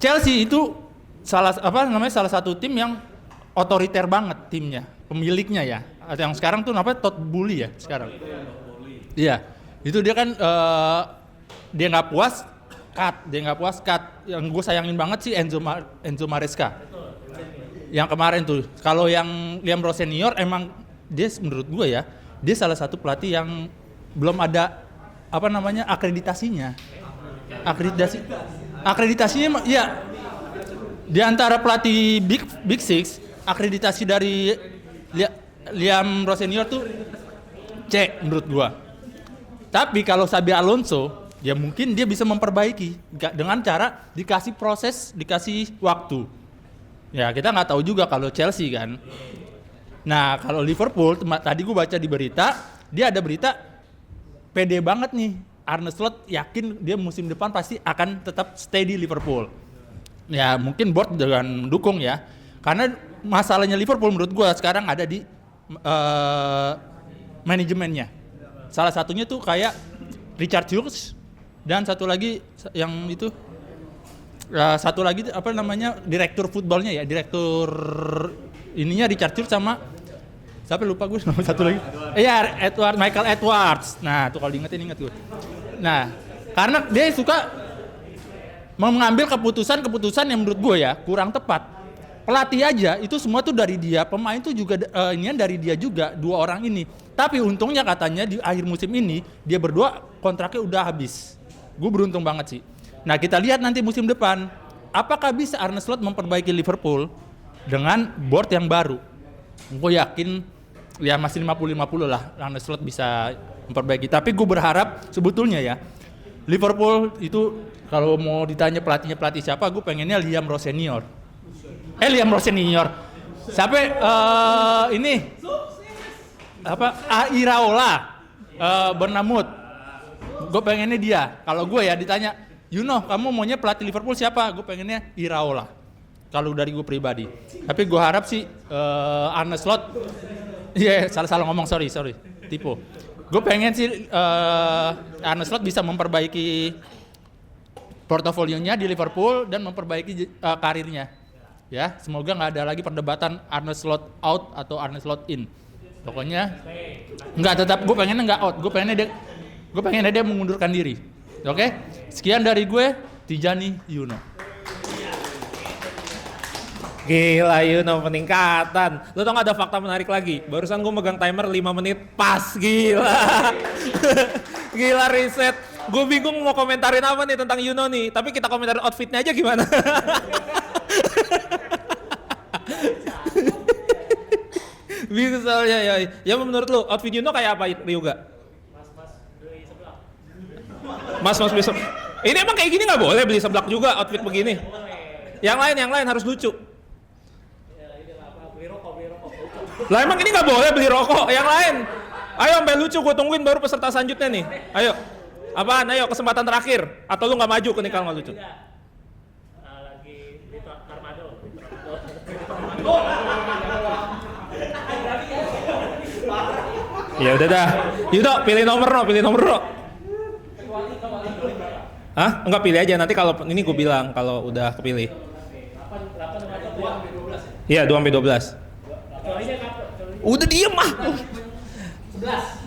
J: Chelsea itu salah satu tim yang otoriter banget timnya, pemiliknya ya. Yang sekarang tuh Todd Boehly ya sekarang. Iya, itu dia kan dia nggak puas cut. Yang gue sayangin banget sih Enzo Maresca. Yang kemarin tuh, kalau yang Liam Rose senior emang dia menurut gue ya, dia salah satu pelatih yang belum ada akreditasinya. Akreditasinya ya di antara pelatih Big Six, akreditasi dari Liam Rose senior tuh C menurut gue. Tapi kalau Xabi Alonso, ya mungkin dia bisa memperbaiki dengan cara dikasih proses, dikasih waktu. Ya kita nggak tahu juga kalau Chelsea kan. Nah kalau Liverpool tadi gue baca di berita, dia ada berita pede banget nih. Arne Slot yakin dia musim depan pasti akan tetap stay di Liverpool. Ya mungkin board dengan mendukung ya. Karena masalahnya Liverpool menurut gue sekarang ada di manajemennya. Salah satunya tuh kayak Richard Hughes dan satu lagi yang itu satu lagi direktur footballnya ya, direktur ininya Richard Hughes sama siapa lupa gue nama satu lagi. Iya, Michael Edwards. Nah, tuh kalau inget gue. Nah, karena dia suka mengambil keputusan yang menurut gue ya kurang tepat. Pelatih aja itu semua tuh dari dia, pemain tuh juga inian dari dia juga, dua orang ini. Tapi untungnya katanya di akhir musim ini dia berdua kontraknya udah habis. Gue beruntung banget sih. Nah kita lihat nanti musim depan, apakah bisa Arne Slot memperbaiki Liverpool dengan board yang baru? Gue yakin ya masih 50-50 lah Arne Slot bisa memperbaiki. Tapi gue berharap sebetulnya ya Liverpool itu kalau mau ditanya pelatih siapa, gue pengennya Liam Rose senior. Liam Rose senior. Siapa Iraola Bernamut. Gue pengennya dia. Kalau gue ya ditanya, kamu maunya pelatih Liverpool siapa? Gue pengennya Iraola. Kalau dari gue pribadi. Tapi gue harap sih Arne Slot. Salah ngomong, sorry. Tipu. Gue pengen sih Arne Slot bisa memperbaiki portofolionya di Liverpool dan memperbaiki karirnya. Ya, semoga nggak ada lagi perdebatan Arne Slot out atau Arne Slot in. Pokoknya tetap gue pengennya nggak out. Gue pengennya dia mengundurkan diri. Oke? Sekian dari gue, Tijani Yuno.
H: Gila Yuno peningkatan. Lo tau gak ada fakta menarik lagi? Barusan gue megang timer 5 menit pas, gila. Gila riset. Gue bingung mau komentarin apa nih tentang Yuno nih. Tapi kita komentarin outfitnya aja gimana? Bingung soalnya ya menurut lo outfit Yuno kayak apa Ryuga? Mas beli seblak. Ini emang kayak gini nggak boleh beli seblak juga outfit begini. Yang lain harus lucu. Lah emang ini nggak boleh beli rokok. Yang lain, ayo sampai lucu gue tungguin baru peserta selanjutnya nih. Ayo, apaan? Ayo kesempatan terakhir. Atau lu nggak maju ke nih kalau nggak lucu? Lagi di Armado. Ya udah dah. Yudo pilih nomor no. Hah? Enggak, pilih aja nanti kalau ini gue bilang kalau udah kepilih. 8 Iya, 2-12. Udah diem ah. 11.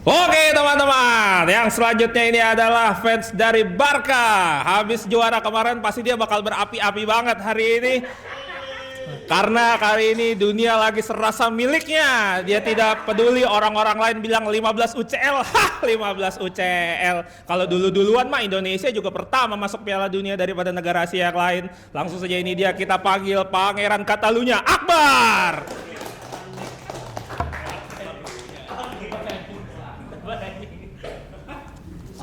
H: Oke teman-teman, yang selanjutnya ini adalah fans dari Barca. Habis juara kemarin pasti dia bakal berapi-api banget hari ini. Karena kali ini dunia lagi serasa miliknya. Dia tidak peduli orang-orang lain bilang 15 UCL. 15 UCL. Kalau dulu-duluan mah Indonesia juga pertama masuk Piala Dunia daripada negara Asia yang lain. Langsung saja ini dia kita panggil Pangeran Catalunya, Akbar.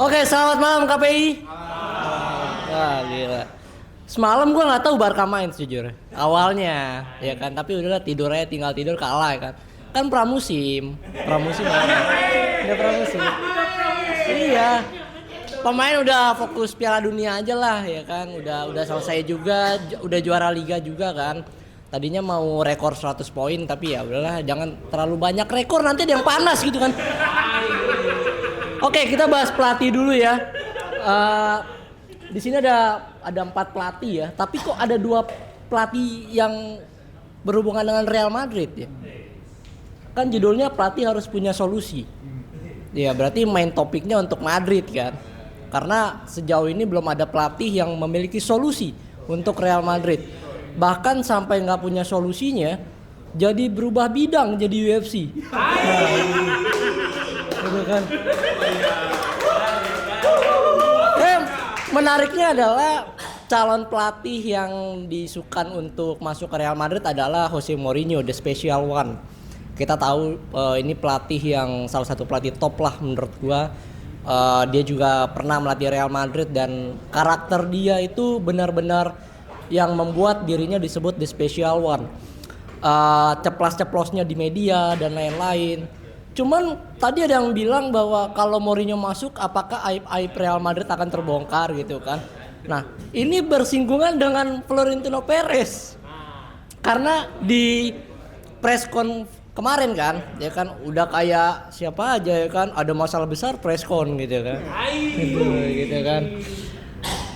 K: Oke, selamat malam KPI. Wah gila. Semalam gue nggak tahu Barca main jujur. Awalnya ya kan, tapi udahlah tidur aja, tinggal tidur kalah ya kan. Kan pramusim udah pramusim. Iya. Pemain udah fokus Piala Dunia aja lah ya kan. Udah selesai juga, udah juara liga juga kan. Tadinya mau rekor 100 poin tapi ya udahlah jangan terlalu banyak rekor nanti ada yang panas gitu kan. Oke, kita bahas pelatih dulu ya. Di sini ada 4 pelatih ya, tapi kok ada 2 pelatih yang berhubungan dengan Real Madrid ya? Kan judulnya pelatih harus punya solusi. Ya berarti main topiknya untuk Madrid kan. Karena sejauh ini belum ada pelatih yang memiliki solusi untuk Real Madrid. Bahkan sampai nggak punya solusinya, jadi berubah bidang jadi UFC. Gitu kan. Menariknya adalah calon pelatih yang disukan untuk masuk ke Real Madrid adalah Jose Mourinho, the special one. Kita tahu ini pelatih yang salah satu pelatih top lah menurut gua. Dia juga pernah melatih Real Madrid dan karakter dia itu benar-benar yang membuat dirinya disebut the special one. Ceplas-ceplosnya di media dan lain-lain. Cuman tadi ada yang bilang bahwa kalau Mourinho masuk apakah aib-aib Real Madrid akan terbongkar gitu kan. Nah ini bersinggungan dengan Florentino Perez. Karena di preskon kemarin kan ya kan udah kayak siapa aja ya kan ada masalah besar preskon gitu kan. Gitu kan.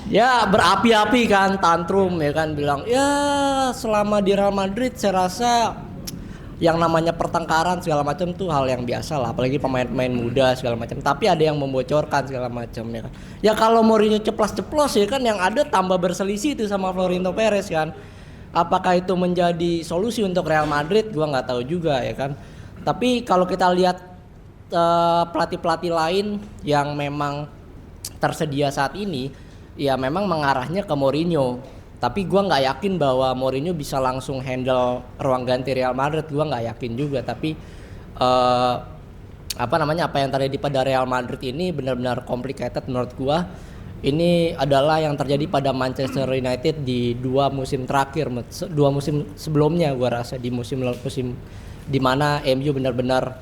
K: Ya berapi-api kan, tantrum ya kan, bilang ya selama di Real Madrid saya rasa yang namanya pertengkaran segala macam tuh hal yang biasa lah, apalagi pemain-pemain muda segala macam. Tapi ada yang membocorkan segala macam ya kan. Ya kalau Mourinho ceplos-ceplos ya kan yang ada tambah berselisih itu sama Florentino Perez kan. Apakah itu menjadi solusi untuk Real Madrid? Gua nggak tahu juga ya kan. Tapi kalau kita lihat pelatih-pelatih lain yang memang tersedia saat ini, ya memang mengarahnya ke Mourinho. Tapi gue nggak yakin bahwa Mourinho bisa langsung handle ruang ganti Real Madrid. Gue nggak yakin juga. Tapi apa yang terjadi pada Real Madrid ini benar-benar complicated menurut gue. Ini adalah yang terjadi pada Manchester United di 2 musim terakhir, 2 musim sebelumnya gue rasa, di musim di mana MU benar-benar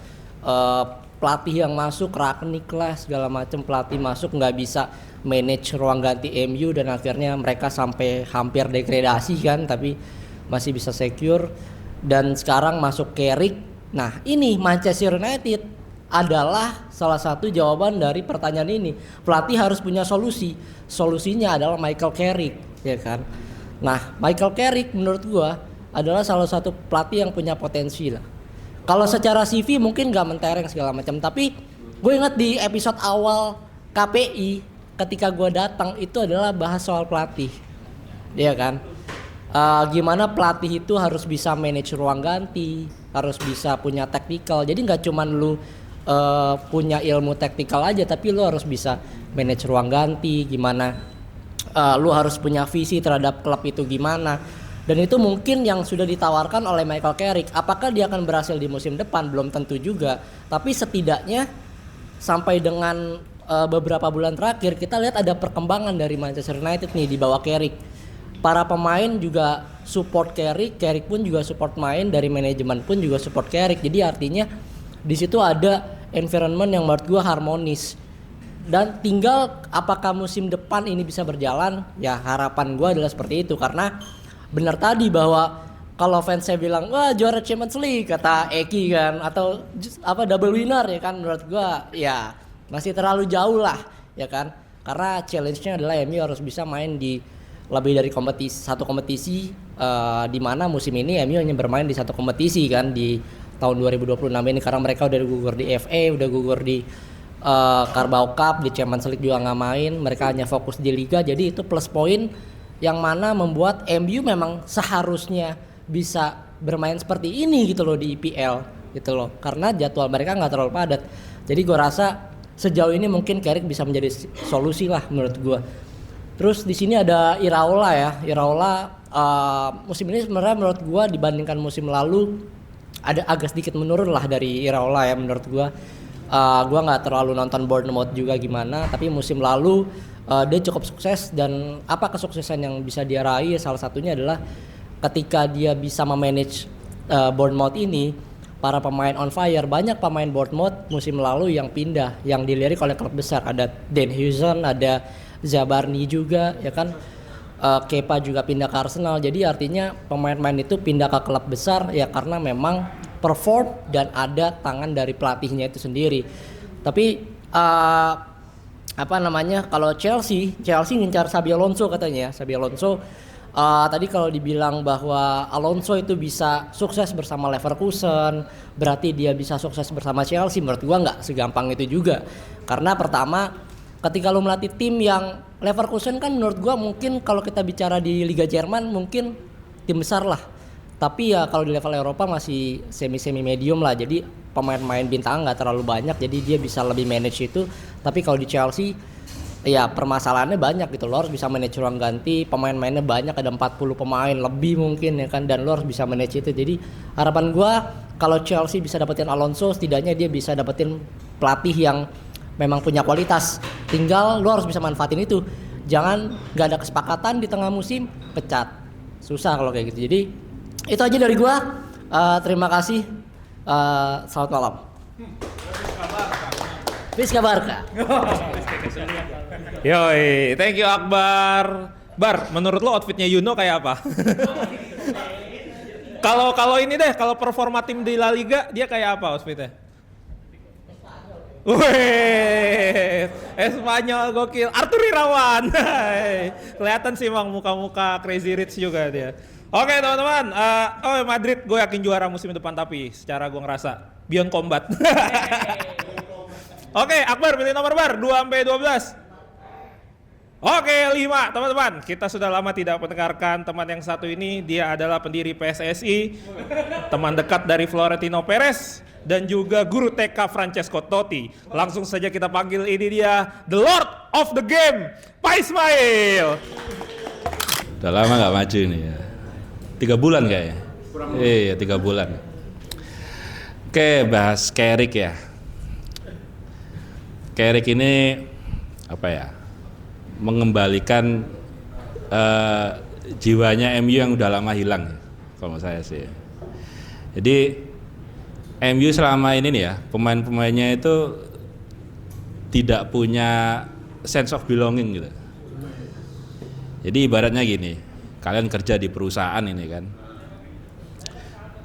K: pelatih yang masuk Rangnick lah segala macam, pelatih masuk nggak bisa manage ruang ganti MU dan akhirnya mereka sampai hampir degradasi kan, tapi masih bisa secure. Dan sekarang masuk Carrick. Nah ini Manchester United adalah salah satu jawaban dari pertanyaan ini. Pelatih harus punya solusi. Solusinya adalah Michael Carrick ya kan. Nah Michael Carrick menurut gua adalah salah satu pelatih yang punya potensi lah. Kalau secara CV mungkin gak mentereng segala macam, tapi gue ingat di episode awal KPI ketika gue datang itu adalah bahas soal pelatih, ya kan? Gimana pelatih itu harus bisa manage ruang ganti, harus bisa punya taktikal. Jadi nggak cuman lu punya ilmu taktikal aja, tapi lu harus bisa manage ruang ganti. Gimana lu harus punya visi terhadap klub itu gimana. Dan itu mungkin yang sudah ditawarkan oleh Michael Carrick. Apakah dia akan berhasil di musim depan? Belum tentu juga. Tapi setidaknya sampai dengan beberapa bulan terakhir kita lihat ada perkembangan dari Manchester United nih di bawah Carrick. Para pemain juga support Carrick, Carrick pun juga support main, dari manajemen pun juga support Carrick. Jadi artinya di situ ada environment yang menurut gua harmonis. Dan tinggal apakah musim depan ini bisa berjalan? Ya harapan gua adalah seperti itu, karena benar tadi bahwa kalau fans saya bilang wah juara Champions League kata Eki kan, atau double winner ya kan, menurut gua ya masih terlalu jauh lah ya kan, karena challenge-nya adalah MU harus bisa main di lebih dari satu kompetisi, di mana musim ini MU hanya bermain di satu kompetisi kan di tahun 2026 ini, karena mereka udah gugur di FA, udah gugur di Carabao Cup, di Champions League juga nggak main, mereka hanya fokus di Liga. Jadi itu plus poin yang mana membuat MU memang seharusnya bisa bermain seperti ini gitu loh di IPL gitu loh, karena jadwal mereka nggak terlalu padat. Jadi gue rasa sejauh ini mungkin Carrick bisa menjadi solusi lah menurut gue. Terus di sini ada Iraola ya. Iraola musim ini sebenarnya menurut gue dibandingkan musim lalu ada agak sedikit menurun lah dari Iraola ya menurut gue. Gue nggak terlalu nonton Bournemouth juga gimana, tapi musim lalu dia cukup sukses, dan apa kesuksesan yang bisa dia raih salah satunya adalah ketika dia bisa memanage Bournemouth ini, para pemain on fire. Banyak pemain Bournemouth musim lalu yang pindah, yang dilirik oleh klub besar. Ada Dan Huzon, ada Zabarni juga, ya kan. Kepa juga pindah ke Arsenal. Jadi artinya pemain-pemain itu pindah ke klub besar ya karena memang perform dan ada tangan dari pelatihnya itu sendiri. Tapi kalau Chelsea ngincar Xabi Alonso katanya. Xabi Alonso tadi kalau dibilang bahwa Alonso itu bisa sukses bersama Leverkusen, berarti dia bisa sukses bersama Chelsea. Menurut gua nggak segampang itu juga. Karena pertama, ketika lo melatih tim yang Leverkusen kan menurut gua mungkin kalau kita bicara di Liga Jerman mungkin tim besar lah. Tapi ya kalau di level Eropa masih semi medium lah. Jadi pemain-pemain bintang nggak terlalu banyak, jadi dia bisa lebih manage itu. Tapi kalau di Chelsea ya permasalahannya banyak gitu. Lo harus bisa manage ruang ganti, pemain-mainnya banyak, ada 40 pemain lebih mungkin ya kan, dan lo harus bisa manage itu. Jadi harapan gua kalau Chelsea bisa dapetin Alonso, setidaknya dia bisa dapetin pelatih yang memang punya kualitas. Tinggal lo harus bisa manfaatin itu. Jangan nggak ada kesepakatan di tengah musim pecat. Susah kalau kayak gitu. Jadi itu aja dari gua. Terima kasih. Selamat malam. Rizka Barca.
E: Yoi, thank you Akbar. Bar, menurut lo outfitnya Yuno kayak apa? Kalau ini deh, kalau performa tim di La Liga dia kayak apa outfitnya? Wih, Espanyol gokil. Arthur Irawan. Kelihatan sih emang muka-muka Crazy Rich juga dia. Oke teman-teman, Madrid gue yakin juara musim depan, tapi secara gue ngerasa Beyond Combat. Oke, Akbar pilih nomor bar 2-12. Oke, 5 teman-teman. Kita sudah lama tidak mendengarkan teman yang satu ini. Dia adalah pendiri PSSI, teman dekat dari Florentino Perez, dan juga guru TK Francesco Totti. Langsung saja kita panggil, ini dia The Lord of the Game, Pak Ismail.
L: Udah lama gak maju nih ya. 3 bulan kayaknya. Iya, 3 bulan. Oke, bahas Carrick ya. Carrick ini apa ya, mengembalikan jiwanya MU yang udah lama hilang ya, kalau menurut saya sih. Jadi MU selama ini nih ya, pemain-pemainnya itu tidak punya sense of belonging gitu. Jadi ibaratnya gini, kalian kerja di perusahaan ini kan,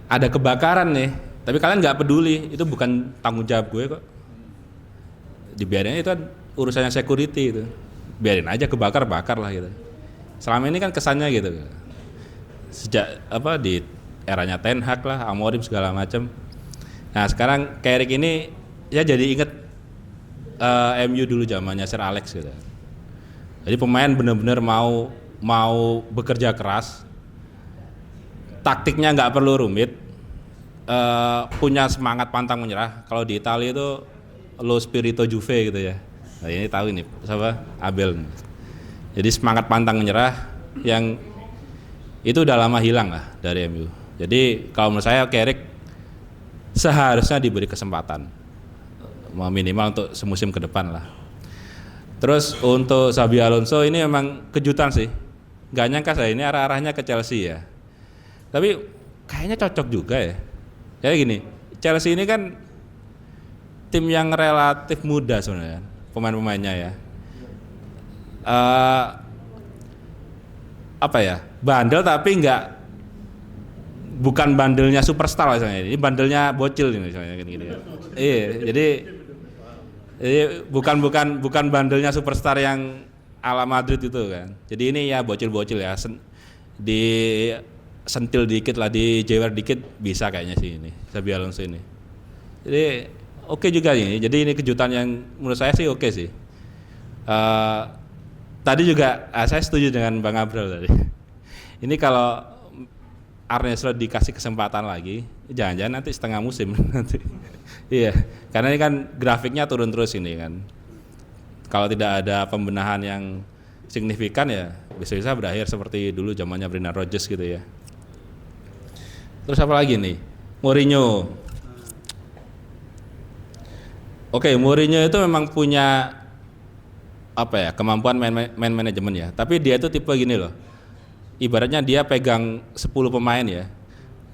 L: ada kebakaran nih, tapi kalian nggak peduli, itu bukan tanggung jawab gue kok. Dibiarin, itu kan urusannya security itu, biarin aja bakar lah gitu. Selama ini kan kesannya gitu, sejak di eranya Ten Hag lah, Amorim segala macam. Nah sekarang Carrick ini ya jadi inget MU dulu zamannya Sir Alex gitu. Jadi pemain bener-bener mau bekerja keras, taktiknya nggak perlu rumit, punya semangat pantang menyerah. Kalau di Italia itu lo spirito Juve gitu ya. Nah ini tahu ini siapa? Abel. Jadi semangat pantang menyerah yang itu udah lama hilang lah dari MU. Jadi kalau menurut saya Carrick seharusnya diberi kesempatan, minimal untuk semusim ke depan lah. Terus untuk Xabi Alonso ini memang kejutan sih. Gak nyangka saya ini arah-arahnya ke Chelsea ya. Tapi kayaknya cocok juga ya. Kayak gini, Chelsea ini kan tim yang relatif muda sebenarnya, pemain-pemainnya ya. Bandel tapi bukan bandelnya superstar misalnya. Ini bandelnya bocil ini misalnya gini. Iya, jadi bukan bandelnya superstar yang ala Madrid itu kan. Jadi ini ya bocil-bocil ya. Sentil dikit lah, dijewer dikit bisa kayaknya sih ini Xabi Alonso ini. Jadi oke juga ini. Jadi ini kejutan yang menurut saya sih oke sih. Tadi juga saya setuju dengan Bang Abral tadi. Ini kalau Arne Slot dikasih kesempatan lagi, jangan-jangan nanti setengah musim nanti. Iya, karena ini kan grafiknya turun terus ini kan. Kalau tidak ada pembenahan yang signifikan ya bisa-bisa berakhir seperti dulu zamannya Brendan Rodgers gitu ya. Terus apa lagi nih? Mourinho. Oke, Mourinho itu memang punya kemampuan main manajemen ya. Tapi dia itu tipe gini loh. Ibaratnya dia pegang 10 pemain ya.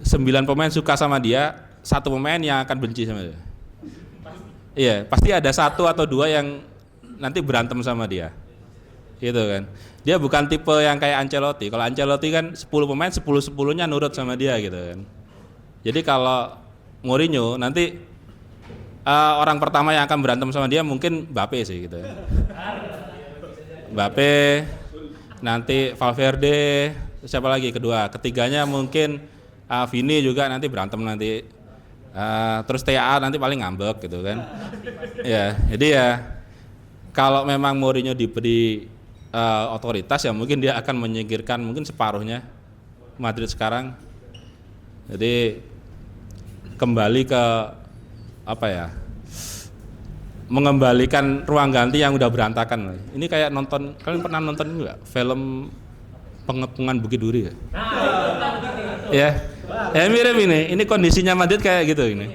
L: 9 pemain suka sama dia, 1 pemain yang akan benci sama dia. Iya, pasti ada 1 atau 2 yang nanti berantem sama dia. Gitu kan. Dia bukan tipe yang kayak Ancelotti. Kalau Ancelotti kan 10 pemain 10-10-nya nurut sama dia gitu kan. Jadi kalau Mourinho nanti orang pertama yang akan berantem sama dia mungkin Mbappe sih gitu. Mbappe, nanti Valverde, siapa lagi kedua, ketiganya mungkin Vini juga nanti berantem nanti. Terus TAA nanti paling ngambek gitu kan. Ya, jadi ya kalau memang Mourinho diberi otoritas ya mungkin dia akan menyingkirkan mungkin separuhnya Madrid sekarang. Jadi kembali ke mengembalikan ruang ganti yang udah berantakan. Ini kayak nonton, kalian pernah nonton ini nggak? Film Pengepungan Bukit Duri ya? Ya, mirip ini. Ini kondisinya Madrid kayak gitu ini.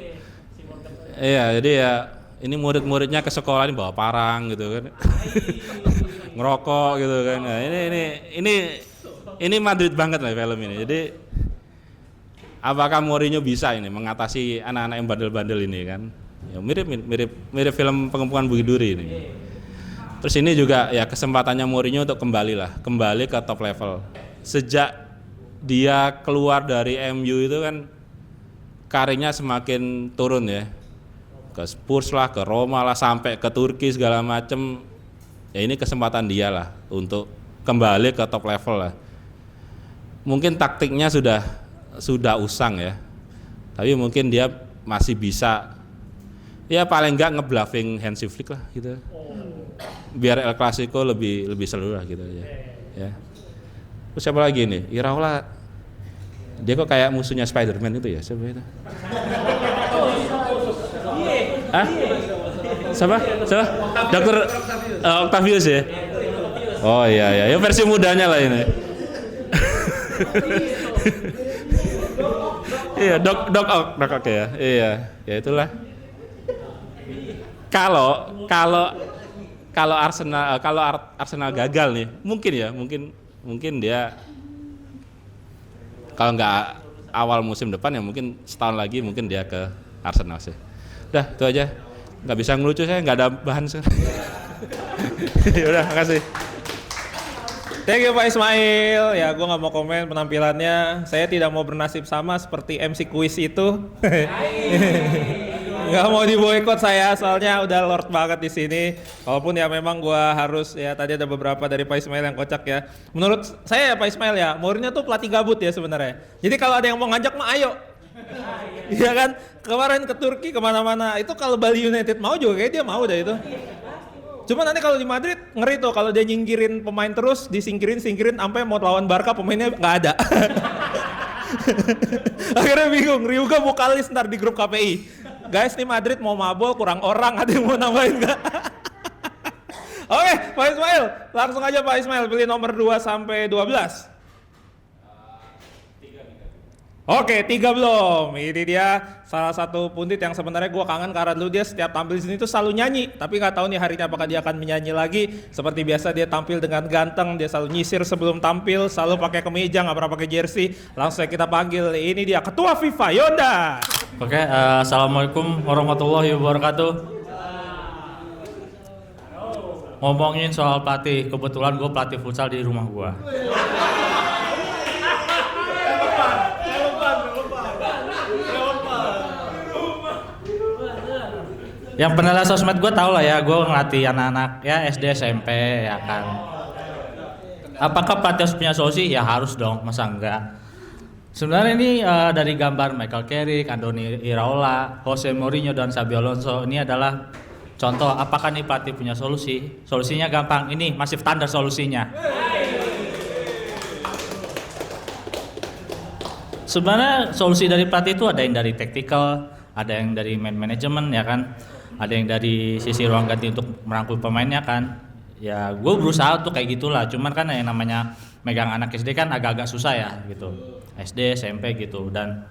L: Iya, jadi ya ini murid-muridnya ke sekolah ini bawa parang gitu kan. Ngerokok gitu kan. Nah, ini Madrid banget lah film ini. Jadi apakah Mourinho bisa ini mengatasi anak-anak yang bandel-bandel ini kan? Ya, mirip film Pengepungan Bukit Duri ini. Terus ini juga ya kesempatannya Mourinho untuk kembali ke top level. Sejak dia keluar dari MU itu kan karirnya semakin turun ya. Ke Spurs lah, ke Roma lah, sampai ke Turki segala macem. Ya ini kesempatan dia lah untuk kembali ke top level lah. Mungkin taktiknya sudah usang ya, tapi mungkin dia masih bisa ya paling enggak ngebluffing Hansi Flick lah gitu, biar El Clasico lebih seru lah gitu aja ya. Terus siapa lagi nih? Iraola, dia kok kayak musuhnya Spider-Man itu ya, siapa itu? Siapa? Dokter Octavius ya? Oh iya, ya versi mudanya lah ini. Iya, Doc Ock ya. Iya, ya itulah. Kalau Arsenal gagal nih, mungkin dia kalau nggak awal musim depan ya mungkin setahun lagi mungkin dia ke Arsenal sih. Udah, itu aja. Nggak bisa ngelucu saya, nggak ada bahan sih. Udah, makasih.
E: Thank you Pak Ismail. Ya, gue nggak mau komen penampilannya. Saya tidak mau bernasib sama seperti MC Quiz itu. Nggak mau diboikot saya, soalnya udah lord banget di sini. Walaupun ya memang gue harus ya tadi ada beberapa dari Pak Ismail yang kocak ya. Menurut saya ya Pak Ismail ya, Mourinho tuh pelatih gabut ya sebenarnya. Jadi kalau ada yang mau ngajak mah ayo. Iya kan, kemarin ke Turki kemana-mana. Itu kalau Bali United mau juga kayak dia mau dah itu. Cuma nanti kalau di Madrid ngeri tuh kalau dia nyingkirin pemain terus, disingkirin sampai mau lawan Barca pemainnya nggak ada. Akhirnya bingung, Ryuga vokalis ntar di grup KPI. Guys, nih Madrid mau mabol kurang orang, ada yang mau nambahin nggak? Oke, Pak Ismail, langsung aja Pak Ismail pilih nomor 2 sampai 12. Oke, 3 belum. Ini dia salah satu pundit yang sebenarnya gue kangen karena dulu dia setiap tampil di sini tuh selalu nyanyi. Tapi nggak tahu nih harinya apakah dia akan menyanyi lagi. Seperti biasa dia tampil dengan ganteng, dia selalu nyisir sebelum tampil, selalu pakai kemeja, nggak pernah pakai jersey. Langsung kita panggil, ini dia Ketua FIFA Yonda.
M: Oke, assalamualaikum warahmatullahi wabarakatuh. Ngomongin soal pelatih, kebetulan gue pelatih futsal di rumah gue. Yang pernah lihat sosmed gue tau lah ya, gue ngelatih anak-anak ya SD, SMP ya kan. Apakah pelatih harus punya solusi? Ya harus dong, masa enggak. Sebenarnya ini dari gambar Michael Carrick, Andoni Iraola, Jose Mourinho dan Xabi Alonso, ini adalah contoh apakah nih pelatih punya solusi. Solusinya gampang, ini masih standar solusinya. Sebenarnya solusi dari pelatih itu ada yang dari tactical, ada yang dari man management ya kan. Ada yang dari sisi ruang ganti untuk merangkul pemainnya kan. Ya gue berusaha tuh kayak gitulah. Cuman kan yang namanya megang anak SD kan agak-agak susah ya gitu. SD, SMP gitu. Dan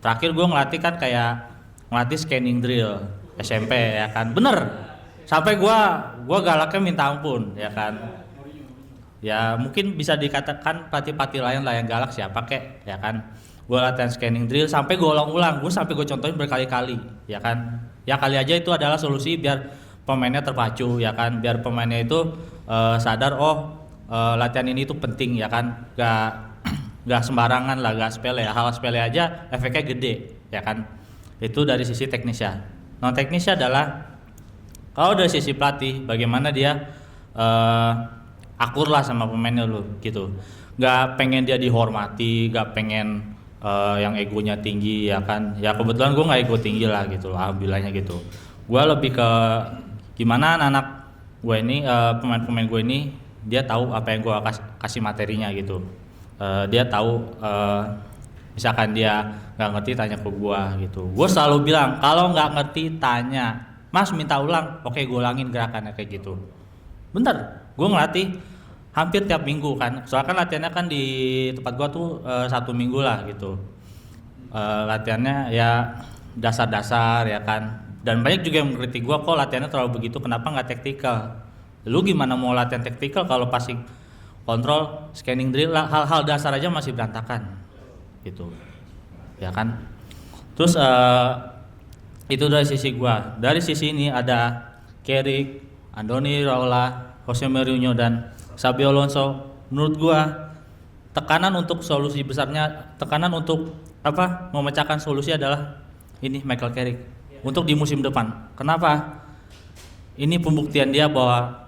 M: terakhir gue ngelatih kan kayak ngelatih scanning drill SMP ya kan. Bener. Sampai gua galaknya minta ampun, ya kan. Ya mungkin bisa dikatakan pelatih-pelatih lain lah yang galak siapa kek, ya kan. Gua latihan scanning drill sampai gua ulang-ulang, sampai gua contohin berkali-kali, ya kan. Ya kali aja itu adalah solusi biar pemainnya terpacu, ya kan. Biar pemainnya itu sadar latihan ini itu penting, ya kan. Gak sembarangan lah, gak sepele, hal sepele aja efeknya gede, ya kan. Itu dari sisi teknisnya. Non teknisnya adalah kalau dari sisi pelatih, bagaimana dia akur lah sama pemainnya lu gitu. Gak pengen dia dihormati, gak pengen yang egonya tinggi, ya kan. Ya kebetulan gue gak ego tinggi lah gitu, alhamdulillahnya gitu. Gue lebih ke gimana anak-anak gue ini, pemain-pemain gue ini, dia tahu apa yang gue kasih materinya gitu. Dia tahu misalkan dia nggak ngerti tanya ke gua gitu. Gua selalu bilang kalau nggak ngerti tanya, Mas minta ulang, oke gua ulangin gerakannya kayak gitu. Bener, gua ngelatih hampir tiap minggu kan. Soalnya kan latihannya kan di tempat gua tuh 1 minggu lah gitu. Latihannya ya dasar-dasar, ya kan. Dan banyak juga yang mengkritik gua, kok latihannya terlalu begitu, kenapa nggak taktikal? Lu gimana mau latihan taktikal kalau passing kontrol, scanning drill, hal-hal dasar aja masih berantakan gitu, ya kan. Terus itu dari sisi gua. Dari sisi ini ada Carrick, Andoni Iraola, Jose Mourinho dan Xabi Alonso. Menurut gua tekanan untuk solusi besarnya, tekanan untuk memecahkan solusi adalah ini Michael Carrick untuk di musim depan. Kenapa? Ini pembuktian dia bahwa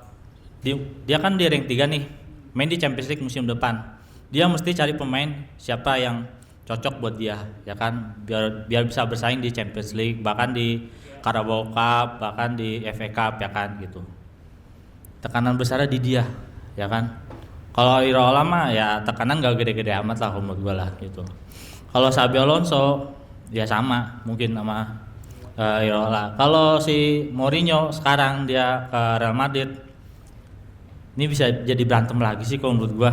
M: dia kan di rank 3 nih, main di Champions League musim depan. Dia mesti cari pemain siapa yang cocok buat dia, ya kan, biar bisa bersaing di Champions League, bahkan di Carabao Cup, bahkan di FA Cup, ya kan gitu. Tekanan besarnya di dia, ya kan. Kalau Iraola mah ya tekanan gak gede-gede amat lah menurut gue lah gitu. Kalau Xabi Alonso ya sama mungkin sama Iraola. Kalau si Mourinho sekarang dia ke Real Madrid, ini bisa jadi berantem lagi sih kalau menurut gua.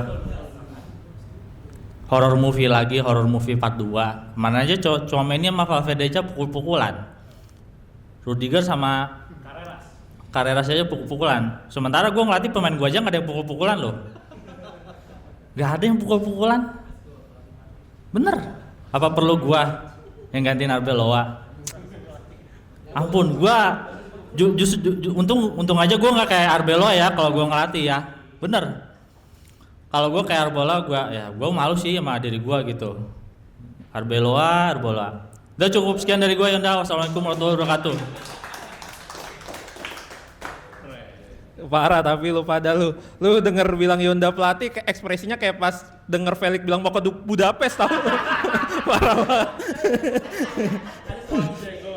M: Horror movie lagi, horror movie part 2. Mana aja cuma mainnya sama Valverde aja pukul-pukulan. Rudiger sama Carreras aja pukul-pukulan. Sementara gua ngelatih pemain gua aja nggak ada yang pukul-pukulan loh. Gak ada yang pukul-pukulan. Bener. Apa perlu gua yang gantiin Arbeloa? Ampun, gua untung aja gue nggak kayak Arbeloa ya kalau gue ngelatih ya, bener. Kalau gue kayak Arbeloa gue malu sih sama diri gue gitu. Arbeloa. Udah cukup sekian dari gue, Yonda. Wassalamualaikum warahmatullahi wabarakatuh.
E: Parah tapi lu pada lu denger bilang Yonda pelatih, ekspresinya kayak pas denger Felix bilang mau ke Budapest tau. Parah banget.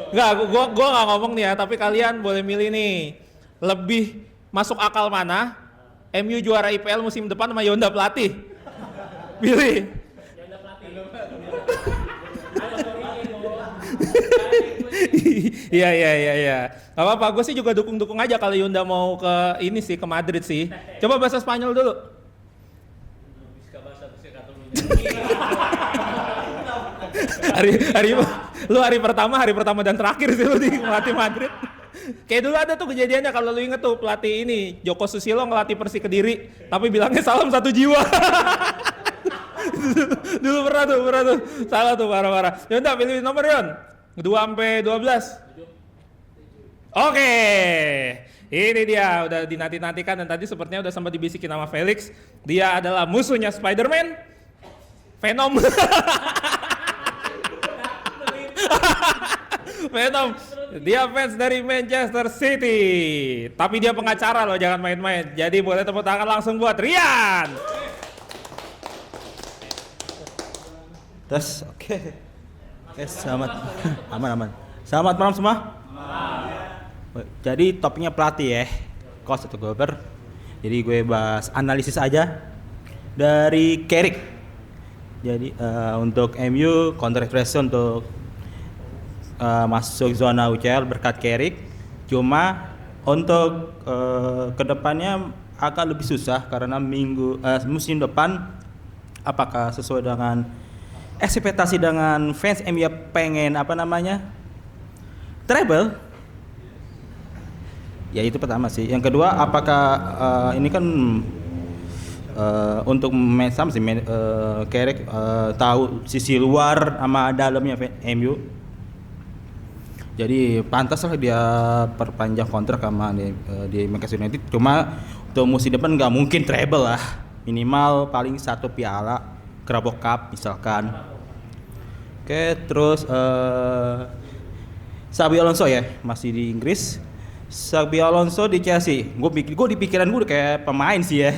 E: Enggak, gua nggak ngomong nih ya, tapi kalian boleh milih nih, lebih masuk akal mana? MU juara IPL musim depan sama Yonda pelatih? Pilih. Iya. Gak apa-apa, gue sih juga dukung aja kalau Yonda mau ke ini sih, ke Madrid sih. Coba bahasa Spanyol dulu. hari pertama dan terakhir sih lu di melatih Madrid. Kayak dulu ada tuh kejadiannya, kalau lu inget tuh pelatih ini Joko Susilo ngelatih Persik Kediri tapi bilangnya salam satu jiwa. Dulu pernah tuh salah tuh parah. Yonda pilih nomor Yon 2 sampai 12. Oke. Ini dia udah dinanti-nantikan dan tadi sepertinya udah sempat dibisikin sama Felix. Dia adalah musuhnya Spider-Man, Venom. Venom, dia fans dari Manchester City, tapi dia pengacara loh, jangan main-main. Jadi boleh tepuk tangan langsung buat Rian.
N: Terus, oke, selamat, aman. Selamat malam semua. Jadi topiknya pelatih ya, coach atau gober. Jadi gue bahas analisis aja dari Carrick. Jadi untuk MU counter pressure untuk masuk zona UCL berkat Carrick. Cuma untuk kedepannya agak lebih susah karena musim depan apakah sesuai dengan ekspektasi dengan fans MU pengen treble. Ya itu pertama sih. Yang kedua, apakah ini kan untuk sama sih Carrick tahu sisi luar sama dalamnya MU. Jadi pantas lah dia perpanjang kontrak sama di Manchester United. Cuma untuk musim depan nggak mungkin treble lah. Minimal paling 1 piala Carabao Cup misalkan. Oke, terus Xabi Alonso ya, masih di Inggris. Xabi Alonso di Chelsea. Gue di pikiran gue kayak pemain sih ya.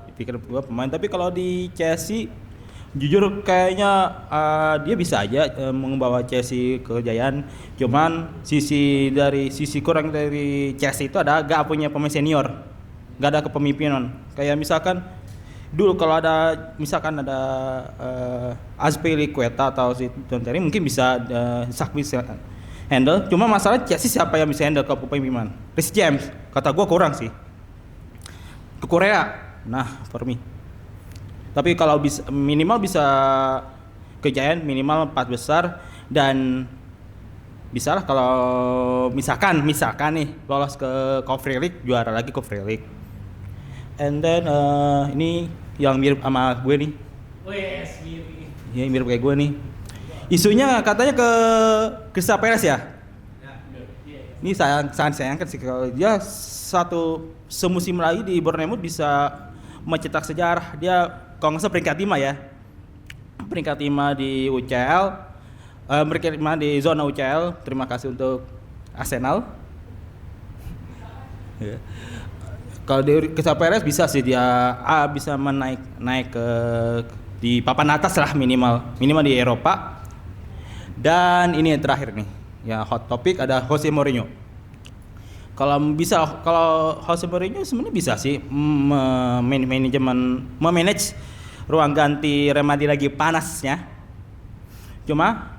N: Di pikiran gue pemain, tapi kalau di Chelsea jujur kayaknya dia bisa aja membawa Chelsea ke kejayaan. Cuman sisi kurang dari Chelsea itu ada gak punya pemain senior, gak ada kepemimpinan. Kayak misalkan dulu kalau ada Azpilicueta atau si John Terry mungkin bisa Sakbi handle. Cuma masalah Chelsea siapa yang bisa handle kepemimpinan? Reece James kata gue kurang sih. Ke Korea, nah for me. Tapi kalau minimal bisa kejayaan minimal 4 besar dan bisa lah kalau misalkan nih lolos ke Conference League, juara lagi Conference League. And then ini yang mirip sama gue nih. Ya mirip kayak gue nih. Isunya katanya ke Crystal Palace ya. Ini sangat sayangkan sih kalau dia semusim lagi di Bournemouth bisa mencetak sejarah. Dia kalau nggak salah peringkat 5 ya. Peringkat 5 di UCL. Peringkat 5 di zona UCL. Terima kasih untuk Arsenal. Yeah. Kalau di Crystal Palace bisa sih dia bisa naik ke di papan atas lah minimal di Eropa. Dan ini yang terakhir nih, ya hot topic ada Jose Mourinho. Kalau Jose Mourinho sebenarnya bisa sih memanage ruang ganti Real Madrid lagi panasnya. Cuma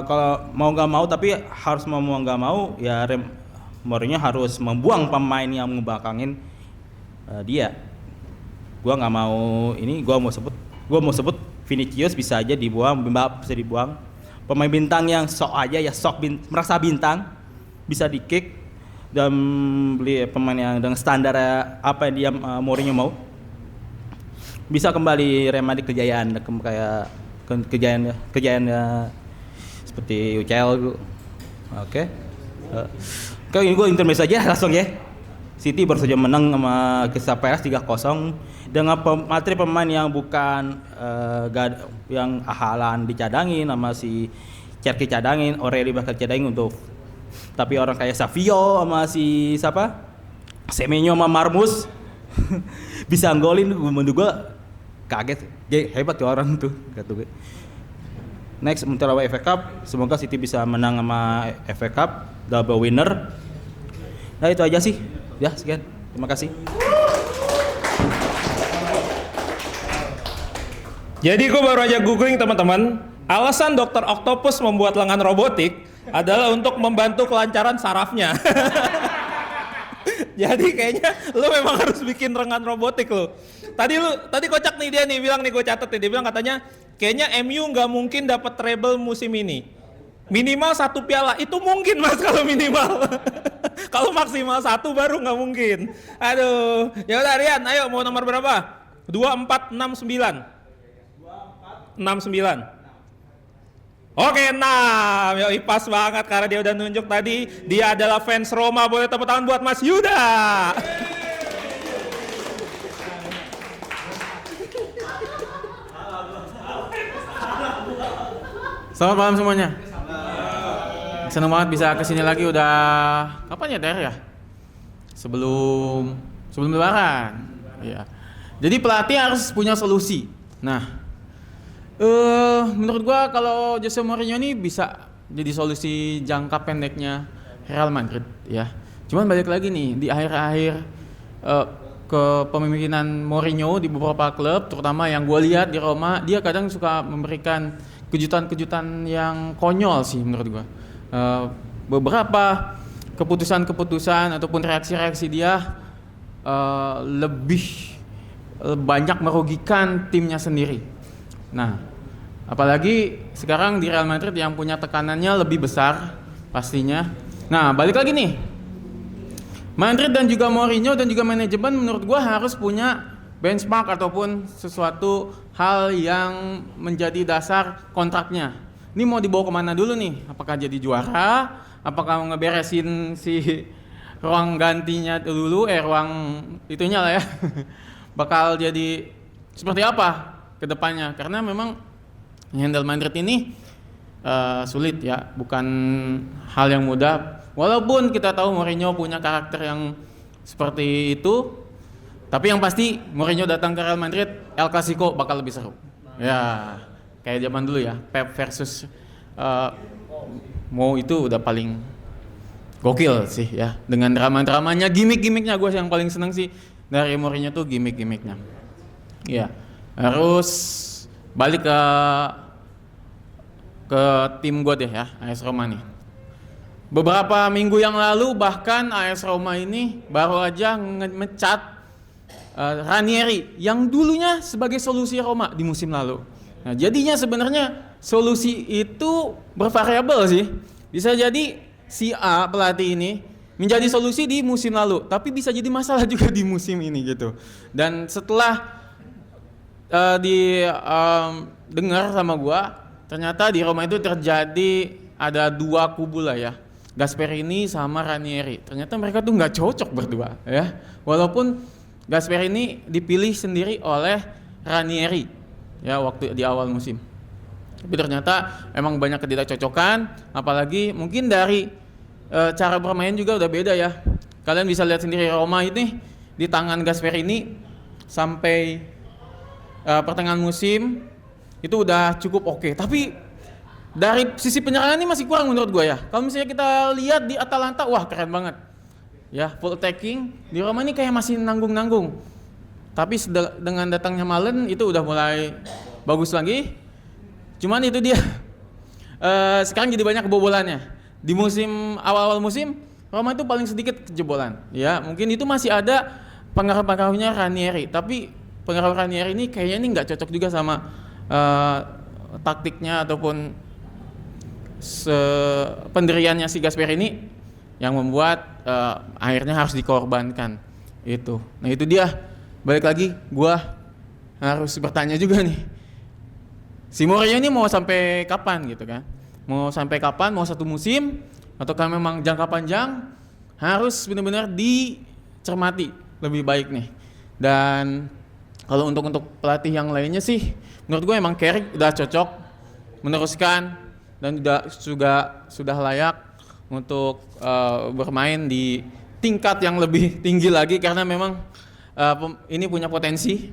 N: kalau mau nggak mau ya Mourinho harus membuang pemain yang membelakangin dia. Gua mau sebut Vinicius bisa aja dibuang, Mbappe bisa dibuang. Pemain bintang yang merasa bintang bisa di-kick dan beli pemain yang dengan standar apa yang dia Mourinho mau. Bisa kembali Real Madrid kejayaan kayak kejayaan seperti UCL dulu. Oke. Kalau ini gue intermezzo aja langsung ya. City baru saja menang sama Crystal Palace 3-0 dengan materi pemain yang bukan yang Haaland dicadangin sama si Cherki cadangin, Aureli bakal cadangin tapi orang kayak Savio sama si siapa? Semenyo sama Marmus bisa golin, gue kaget. Hebat tuh orang tuh kata gue. Next untuk FA Cup, semoga City bisa menang sama FA Cup, double winner. Nah itu aja sih. Ya, sekian. Terima kasih.
E: Jadi gue baru aja googling teman-teman, alasan Dr. Octopus membuat lengan robotik adalah untuk membantu kelancaran sarafnya. Jadi kayaknya lu memang harus bikin lengan robotik lo. Tadi kocak nih dia nih bilang nih, gue catat nih, dia bilang katanya kayaknya MU nggak mungkin dapat treble musim ini. Minimal 1 piala itu mungkin mas kalau minimal. Kalau maksimal 1 baru nggak mungkin. Aduh, ya udah Rian, ayo mau nomor berapa? 2469. 69. Oke, 6. Yoi, pas banget karena dia udah nunjuk tadi dia adalah fans Roma. Boleh tepuk tangan buat Mas Yuda.
O: Selamat malam semuanya. Senang banget bisa kesini lagi, udah kapan ya Ter ya? Sebelum Lebaran. Iya. Jadi pelatih harus punya solusi. Nah, menurut gua kalau Jose Mourinho ini bisa jadi solusi jangka pendeknya Real Madrid ya. Cuman balik lagi nih di akhir-akhir kepemimpinan Mourinho di beberapa klub, terutama yang gua lihat di Roma, dia kadang suka memberikan kejutan-kejutan yang konyol sih menurut gua. Beberapa keputusan-keputusan ataupun reaksi-reaksi dia lebih banyak merugikan timnya sendiri. Nah, apalagi sekarang di Real Madrid yang punya tekanannya lebih besar pastinya. Nah, balik lagi nih. Madrid dan juga Mourinho dan juga manajemen menurut gua harus punya benchmark ataupun sesuatu hal yang menjadi dasar kontraknya. Ini mau dibawa kemana dulu nih? Apakah jadi juara? Apakah mau ngeberesin si ruang gantinya dulu, ruang itunya lah ya. Bakal jadi seperti apa ke depannya? Karena memang handle Madrid ini sulit ya, bukan hal yang mudah. Walaupun kita tahu Mourinho punya karakter yang seperti itu, tapi yang pasti Mourinho datang ke Real Madrid, El Clasico bakal lebih seru. Ya, kayak zaman dulu ya, Pep versus Mo itu udah paling gokil sih ya. Dengan drama-dramanya, gimmick-gimmicknya gue yang paling seneng sih dari Mourinho tuh gimmick-gimmicknya. Ya, harus balik ke tim gue deh ya, AS Roma nih. Beberapa minggu yang lalu bahkan AS Roma ini baru aja ngecat Ranieri yang dulunya sebagai solusi Roma di musim lalu. Nah, jadinya sebenarnya solusi itu bervariabel sih. Bisa jadi si A pelatih ini menjadi solusi di musim lalu, tapi bisa jadi masalah juga di musim ini gitu. Dan setelah dengar sama gua, ternyata di Roma itu terjadi ada dua kubu lah ya. Gasperini sama Ranieri. Ternyata mereka tuh nggak cocok berdua ya. Walaupun Gasperini dipilih sendiri oleh Ranieri ya waktu di awal musim. Tapi ternyata emang banyak ketidakcocokan, apalagi mungkin dari cara bermain juga udah beda ya. Kalian bisa lihat sendiri Roma ini di tangan Gasperini sampai pertengahan musim itu udah cukup oke. Tapi dari sisi penyerangan ini masih kurang menurut gue ya. Kalau misalnya kita lihat di Atalanta, wah keren banget. Ya, full attacking. Di Roma ini kayak masih nanggung-nanggung. Tapi dengan datangnya Malen itu udah mulai bagus lagi. Cuman itu dia. Sekarang jadi banyak kebobolannya. Di musim awal-awal musim, Roma itu paling sedikit kejebolan. Ya, mungkin itu masih ada pengaruh-pengaruhnya Ranieri. Tapi pengaruh Ranieri ini kayaknya ini nggak cocok juga sama taktiknya ataupun pendiriannya si Gasperini yang membuat akhirnya harus dikorbankan itu. Nah itu dia, balik lagi gua harus bertanya juga nih, si Mourinho ini mau sampai kapan gitu kan? Mau sampai kapan? Mau satu musim ataukah memang jangka panjang? Harus benar-benar dicermati lebih baik nih. Dan kalau untuk pelatih yang lainnya sih, menurut gue emang Carrick udah cocok meneruskan dan sudah layak untuk bermain di tingkat yang lebih tinggi lagi karena memang ini punya potensi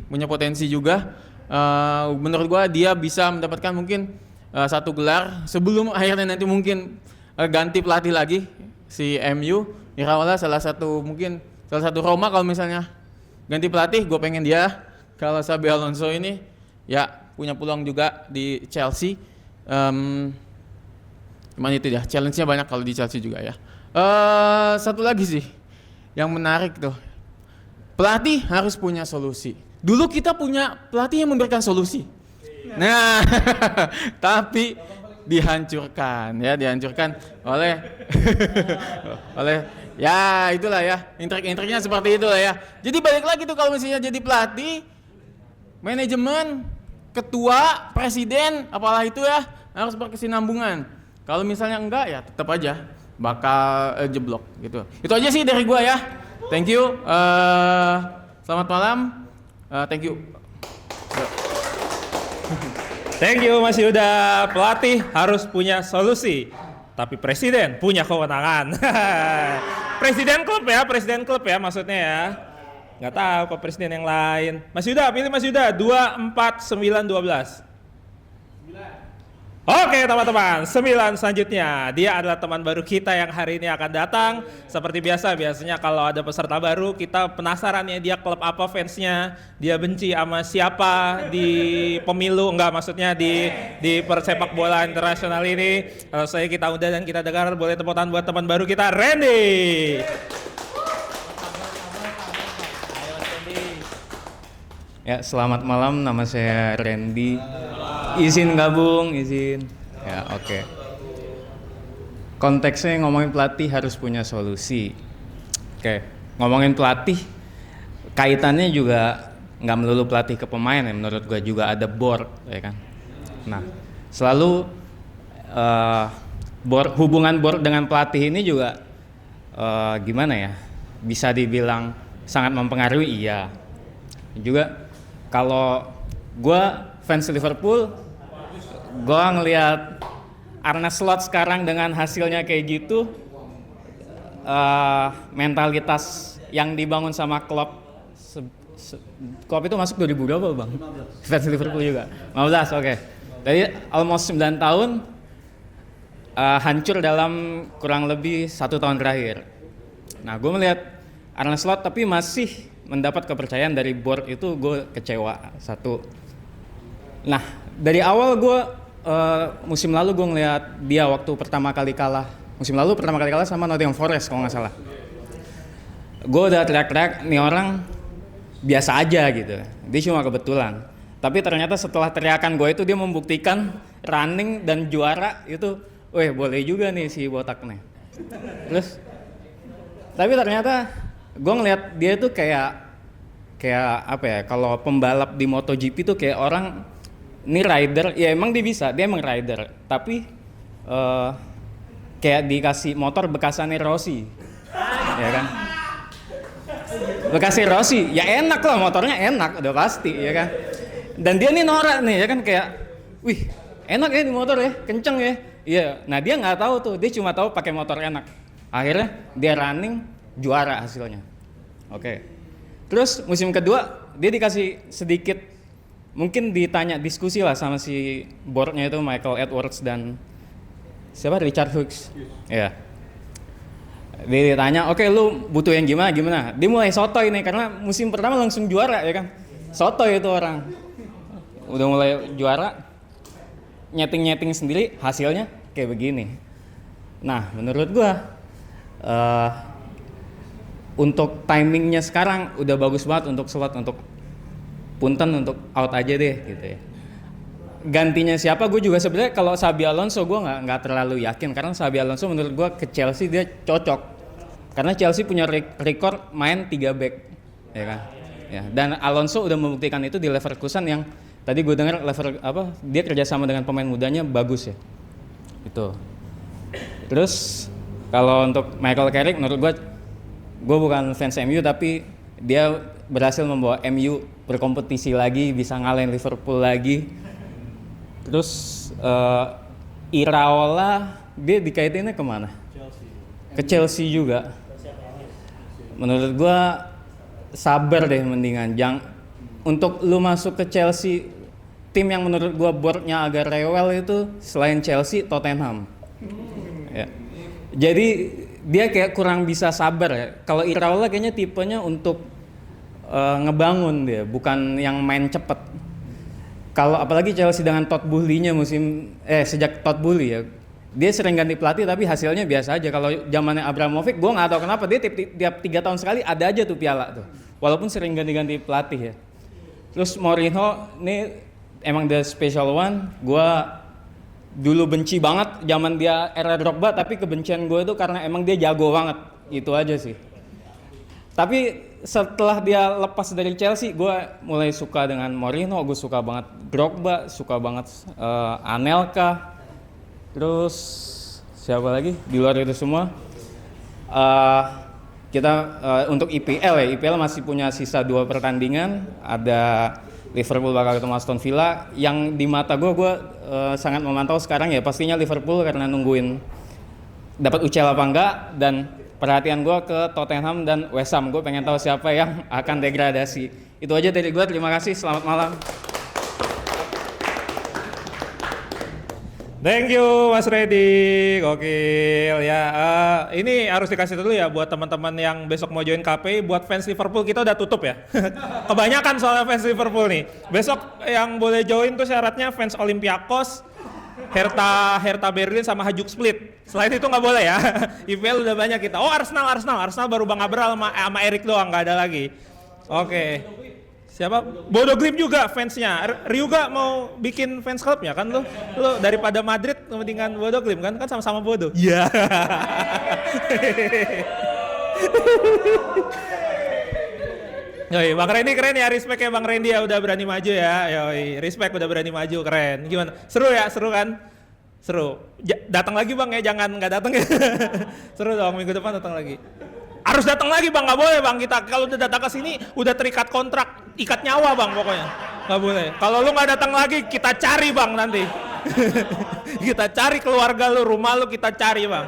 O: juga. Menurut gua dia bisa mendapatkan mungkin satu gelar sebelum akhirnya nanti mungkin ganti pelatih lagi si MU. Iraola salah satu Roma kalau misalnya ganti pelatih, gue pengen dia. Kalau Xabi Alonso ini ya punya peluang juga di Chelsea. Cuman itu ya, challenge-nya banyak kalau di Chelsea juga ya. Satu lagi sih yang menarik tuh, pelatih harus punya solusi. Dulu kita punya pelatih yang memberikan solusi. Nah, tapi dihancurkan oleh ya itulah ya, intrik-intriknya seperti itulah ya. Jadi balik lagi tuh kalau misalnya jadi pelatih, manajemen, ketua, presiden, apalah itu ya harus berkesinambungan. Kalau misalnya enggak ya tetap aja bakal jeblok gitu. Itu aja sih dari gua ya. Thank you. Selamat malam. Thank you.
E: Thank you Mas Yuda. Pelatih harus punya solusi, tapi presiden punya kewenangan. Presiden klub ya maksudnya ya. Nggak tahu kok presiden yang lain. Mas Yuda, pilih Mas Yuda. 2, 4, 9, 12. Oke teman-teman, 9 selanjutnya. Dia adalah teman baru kita yang hari ini akan datang. Seperti biasanya kalau ada peserta baru, kita penasaran ya dia klub apa fansnya. Dia benci sama siapa di pemilu, maksudnya di persepak bola internasional ini. Kalau saya kita undang dan kita dengar, boleh tepuk tangan buat teman baru kita, Randy.
P: Ya, selamat malam, nama saya Randy. Izin gabung, izin. Ya, oke. konteksnya ngomongin pelatih harus punya solusi. Oke, ngomongin pelatih, kaitannya juga nggak melulu pelatih ke pemain ya, menurut gue juga ada board, ya kan. Nah, selalu hubungan board dengan pelatih ini juga gimana ya? Bisa dibilang sangat mempengaruhi, iya. Juga kalau gue fans Liverpool, gue ngelihat Arne Slot sekarang dengan hasilnya kayak gitu, mentalitas yang dibangun sama Klopp, Klopp itu masuk 2000 berapa bang? Fans Liverpool juga 15, oke. Jadi almost 9 tahun hancur dalam kurang lebih 1 tahun terakhir. Nah, gue melihat Arne Slot tapi masih mendapat kepercayaan dari board, itu gue kecewa satu. Nah, dari awal gue musim lalu gue ngeliat dia waktu pertama kali kalah sama Nottingham Forest kalau nggak salah. Gue udah teriak-teriak, nih orang biasa aja gitu, dia cuma kebetulan. Tapi ternyata setelah teriakan gue itu dia membuktikan running dan juara itu, boleh juga nih si botak nih. Terus, tapi ternyata gue ngeliat dia tuh kayak apa ya? Kalau pembalap di MotoGP tuh kayak orang ini rider, ya emang dia bisa, dia emang rider. Tapi kayak dikasih motor bekasannya Rossi, ya kan? Bekasnya Rossi, ya enak lah, motornya enak, udah pasti, ya kan? Dan dia nih norak nih, ya kan, kayak, wih, enak ya di motor ya, kenceng ya. Iya, nah dia nggak tahu tuh, dia cuma tahu pakai motor enak. Akhirnya dia running juara hasilnya. Oke. Terus musim kedua dia dikasih sedikit, mungkin ditanya diskusi lah sama si boardnya itu Michael Edwards dan siapa, Richard Hughes. Ya. Dia ditanya, oke, lu butuh yang gimana? Dia mulai sotoy nih karena musim pertama langsung juara, ya kan? Sotoy itu orang. Udah mulai juara, nyeting sendiri, hasilnya kayak begini. Nah, menurut gua untuk timingnya sekarang udah bagus banget untuk slot, untuk punten, untuk out aja deh gitu ya. Gantinya siapa? Gue juga sebenarnya kalau Xabi Alonso gue nggak terlalu yakin, karena Xabi Alonso menurut gue ke Chelsea dia cocok karena Chelsea punya rekor main 3 back, ya kan? Ya, dan Alonso udah membuktikan itu di Leverkusen yang tadi gue dengar dia kerjasama dengan pemain mudanya bagus ya. Itu. Terus kalau untuk Michael Carrick menurut gue bukan fans MU tapi dia berhasil membawa MU berkompetisi lagi, bisa ngalahin Liverpool lagi. Terus Iraola dia dikaitinnya kemana? Ke Chelsea juga. Menurut gua sabar deh mendingan. Untuk lu masuk ke Chelsea, tim yang menurut gua boardnya agak rewel itu selain Chelsea, Tottenham. Ya. Jadi dia kayak kurang bisa sabar ya. Kalau Iraola kayaknya tipenya untuk ngebangun dia, bukan yang main cepet. Kalau apalagi Chelsea dengan Todd Boehly-nya sejak Todd Boehly ya, dia sering ganti pelatih tapi hasilnya biasa aja. Kalau zamannya Abramovich, gue nggak tahu kenapa dia tiap 3 tahun sekali ada aja tuh piala tuh, walaupun sering ganti-ganti pelatih ya. Terus Mourinho ini emang the special one. Gue dulu benci banget zaman dia era Drogba, tapi kebencian gue itu karena emang dia jago banget, itu aja sih. Tapi setelah dia lepas dari Chelsea, gue mulai suka dengan Mourinho, gue suka banget Drogba, suka banget Anelka, terus siapa lagi di luar itu semua. Kita untuk IPL masih punya sisa 2 pertandingan, ada Liverpool bakal ketemu Aston Villa. Yang di mata gue sangat memantau sekarang ya pastinya Liverpool karena nungguin dapat UCL apa enggak, dan perhatian gue ke Tottenham dan West Ham. Gue pengen tahu siapa yang akan degradasi. Itu aja dari gue, terima kasih, selamat malam.
E: Thank you Mas Reddy, gokil ya. Ini harus dikasih dulu ya buat teman-teman yang besok mau join KPI. Buat fans Liverpool kita udah tutup ya. Kebanyakan soalnya fans Liverpool nih. Besok yang boleh join tuh syaratnya fans Olympiakos, Hertha Berlin sama Hajduk Split. Selain itu nggak boleh ya. IPL udah banyak kita. Oh Arsenal baru Bang Abral sama Erik doang, nggak ada lagi. Oke. Siapa? Bodo Glim juga fansnya. Ryuga mau bikin fans clubnya kan lu? Lu daripada Madrid mendingan Bodo Glim kan? Kan sama-sama Bodo. Iya. Yoi, Bang Randy keren ya, respect ya Bang Randy ya udah berani maju ya. Yoi, respect udah berani maju, keren. Gimana? Seru ya, seru kan? Seru. Datang lagi Bang ya, jangan nggak datang ya. Seru dong, minggu depan datang lagi. Harus datang lagi Bang, nggak boleh Bang kita. Kalau udah datang ke sini udah terikat kontrak, ikat nyawa Bang pokoknya. Nggak boleh. Kalau lu nggak datang lagi, kita cari Bang nanti. Kita cari keluarga lu, rumah lu kita cari Bang.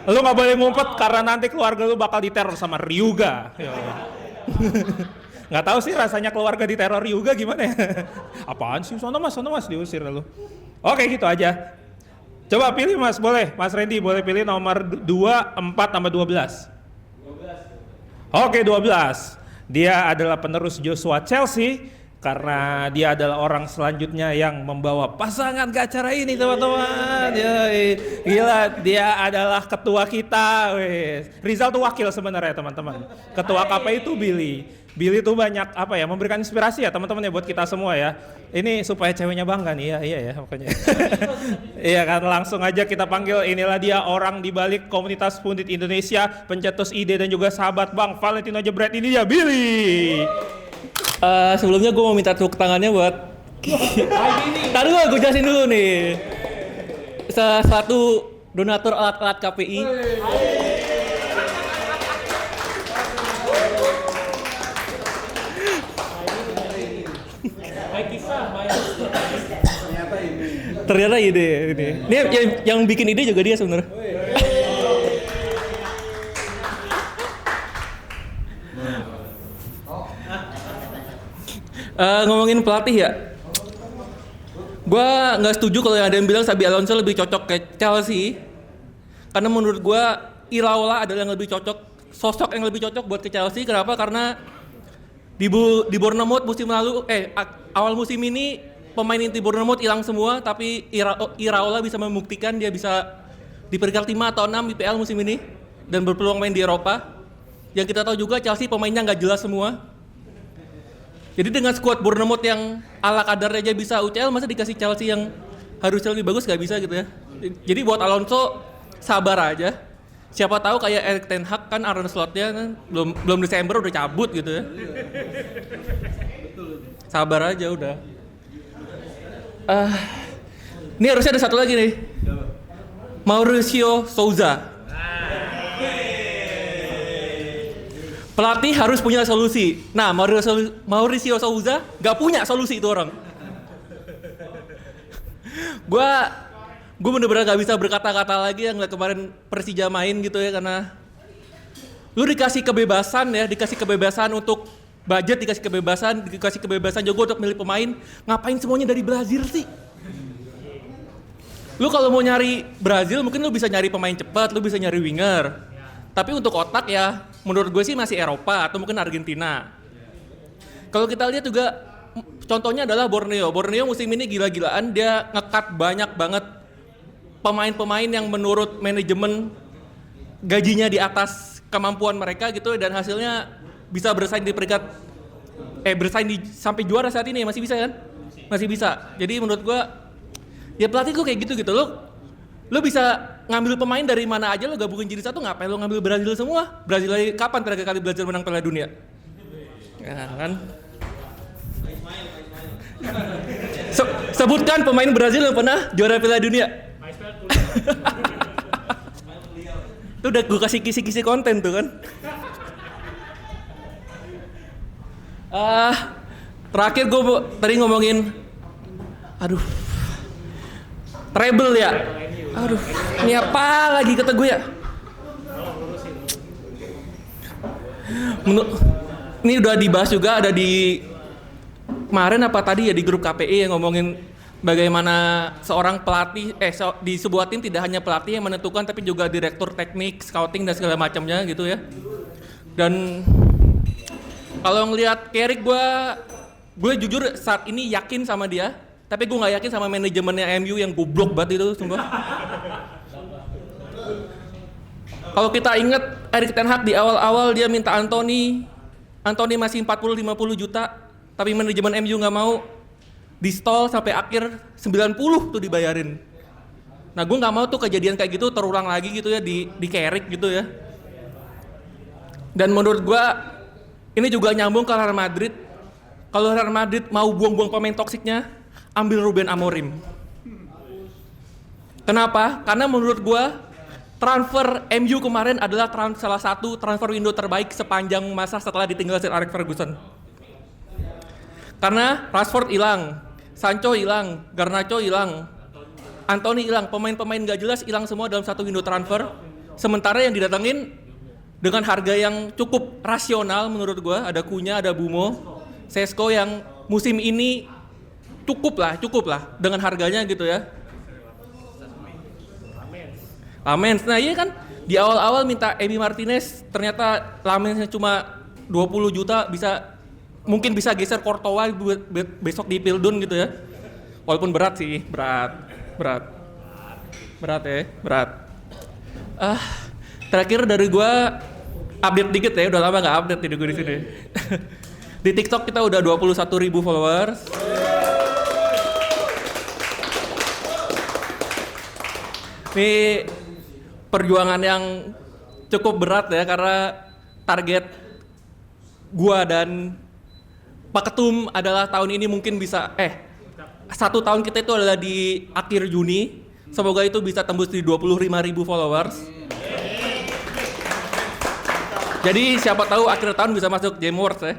E: Lu nggak boleh ngumpet karena nanti keluarga lu bakal diteror sama Ryuga. Nggak tahu sih rasanya keluarga diteror Ryuga gimana ya. Apaan sih? Sono mas diusir lu. Oke gitu aja. Coba pilih mas, boleh. Mas Randy boleh pilih nomor 2, 4, tambah 12. Oke 12. Dia adalah penerus Joshua Chelsea. Karena dia adalah orang selanjutnya yang membawa pasangan ke acara ini teman-teman. Yoi. Gila, dia adalah ketua kita. Wes. Rizal tuh wakil sebenarnya teman-teman. Ketua KPI itu Billy. Billy tuh banyak apa ya, memberikan inspirasi ya teman-teman ya buat kita semua ya. Ini supaya ceweknya bangga nih, iya ya pokoknya. Iya kan, langsung aja kita panggil, inilah dia orang di balik komunitas Pundit Indonesia, pencetus ide dan juga sahabat Bang Valentino Jebret, ini dia Billy.
B: Sebelumnya gue mau minta tepuk tangannya buat tadi gue jelasin dulu nih. Salah satu donatur alat-alat KPI. Ternyata ide ini. Ini yang bikin ide juga dia sebenarnya. Ngomongin pelatih ya, gue nggak setuju kalau ada yang bilang Xabi Alonso lebih cocok ke Chelsea, karena menurut gue Iraola adalah yang lebih cocok, sosok yang lebih cocok buat ke Chelsea. Kenapa? Karena di Bournemouth musim lalu, awal musim ini pemain inti Bournemouth hilang semua, tapi Iraola bisa membuktikan dia bisa di peringkat 5 atau 6 IPL musim ini dan berpeluang main di Eropa. Yang kita tahu juga Chelsea pemainnya nggak jelas semua. Jadi dengan skuad Bournemouth yang ala kadarnya aja bisa UCL, masa dikasih Chelsea yang harusnya lebih bagus, gak bisa gitu ya. Jadi buat Alonso sabar aja. Siapa tahu kayak Erik ten Hag kan Arne Slotnya kan belum Desember udah cabut gitu ya. Sabar aja udah. Ini harusnya ada satu lagi nih. Mauricio Souza. Pelatih harus punya solusi. Nah, Mauricio Souza gak punya solusi itu orang. Gue bener-bener gak bisa berkata-kata lagi yang kemarin Persija main gitu ya, karena lu dikasih kebebasan untuk budget, dikasih kebebasan juga untuk milih pemain. Ngapain semuanya dari Brazil sih? Lu kalau mau nyari Brazil mungkin lu bisa nyari pemain cepat, lu bisa nyari winger. Tapi untuk otak ya, menurut gue sih masih Eropa atau mungkin Argentina. Kalau kita lihat juga, contohnya adalah Borneo. Borneo musim ini gila-gilaan, dia nge-cut banyak banget pemain-pemain yang menurut manajemen gajinya di atas kemampuan mereka gitu, dan hasilnya bisa bersaing di peringkat, sampai juara saat ini masih bisa kan? Masih bisa. Jadi menurut gue, ya pelatih gue kayak gitu Lo bisa ngambil pemain dari mana aja, lo gabungin jadi satu, ngapain lo ngambil Brazil semua? Brazil lagi kapan terakhir kali Brazil menang Piala Dunia? Ya kan? Sebutkan pemain Brazil yang pernah juara Piala Dunia. Itu udah gue kasih kisi-kisi konten tuh kan. Terakhir gue tadi ngomongin, Rebel ya. Ini apa lagi kata gue ya? Ini udah dibahas juga, ada di kemarin apa tadi ya di grup KPI yang ngomongin bagaimana seorang pelatih di sebuah tim tidak hanya pelatih yang menentukan, tapi juga direktur teknik, scouting dan segala macamnya gitu ya. Dan kalau ngelihat Carrick, gue jujur saat ini yakin sama dia. Tapi gue gak yakin sama manajemennya MU yang goblok banget itu, sumpah. Kalau kita ingat Erik ten Hag di awal-awal dia minta Anthony, Anthony masih 40-50 juta, tapi manajemen MU nggak mau, di stall sampai akhir 90 tuh dibayarin. Nah gue nggak mau tuh kejadian kayak gitu terulang lagi gitu ya di Carrick gitu ya. Dan menurut gue ini juga nyambung ke Real Madrid. Kalau Real Madrid mau buang-buang pemain toksiknya, ambil Ruben Amorim. Kenapa? Karena menurut gue transfer MU kemarin adalah salah satu transfer window terbaik sepanjang masa setelah ditinggal Sir Alex Ferguson. Karena Rashford hilang, Sancho hilang, Garnacho hilang, Anthony hilang, pemain-pemain gak jelas hilang semua dalam satu window transfer. Sementara yang didatengin dengan harga yang cukup rasional menurut gue, ada Cunha, ada Bumo, Sesko yang musim ini cukup lah dengan harganya gitu ya. Lamens, nah iya kan di awal-awal minta Emi Martinez, ternyata Lamensnya cuma 20 juta mungkin bisa geser Courtois besok di Pildun gitu ya. Walaupun berat sih, berat ya. Terakhir dari gua update dikit ya, udah lama nggak update gue di sini. Di TikTok kita udah 21.000 followers. Ini perjuangan yang cukup berat ya, karena target gua dan Pak Ketum adalah tahun ini mungkin bisa 1 tahun kita itu adalah di akhir Juni. Semoga itu bisa tembus di 25.000 followers. Jadi siapa tahu akhir tahun bisa masuk Game Awards ya.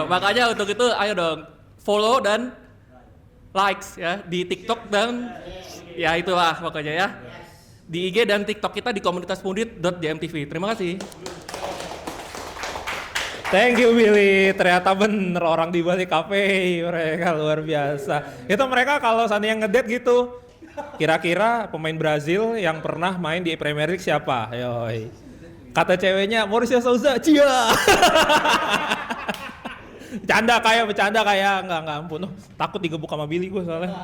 B: Makanya untuk itu ayo dong follow dan likes ya di TikTok dan ya itulah pokoknya ya. Di IG dan TikTok kita di komunitas.pundit.jmtv. Terima kasih.
E: Thank you Billy, ternyata bener orang di balik kafe, mereka luar biasa. Itu mereka kalau seandainya ngedate gitu, kira-kira pemain Brazil yang pernah main di Premier League siapa? Yoi. Kata ceweknya Mauricio Souza, cia. Bercanda kayak, enggak ampun, takut digebuk sama Billy gue soalnya.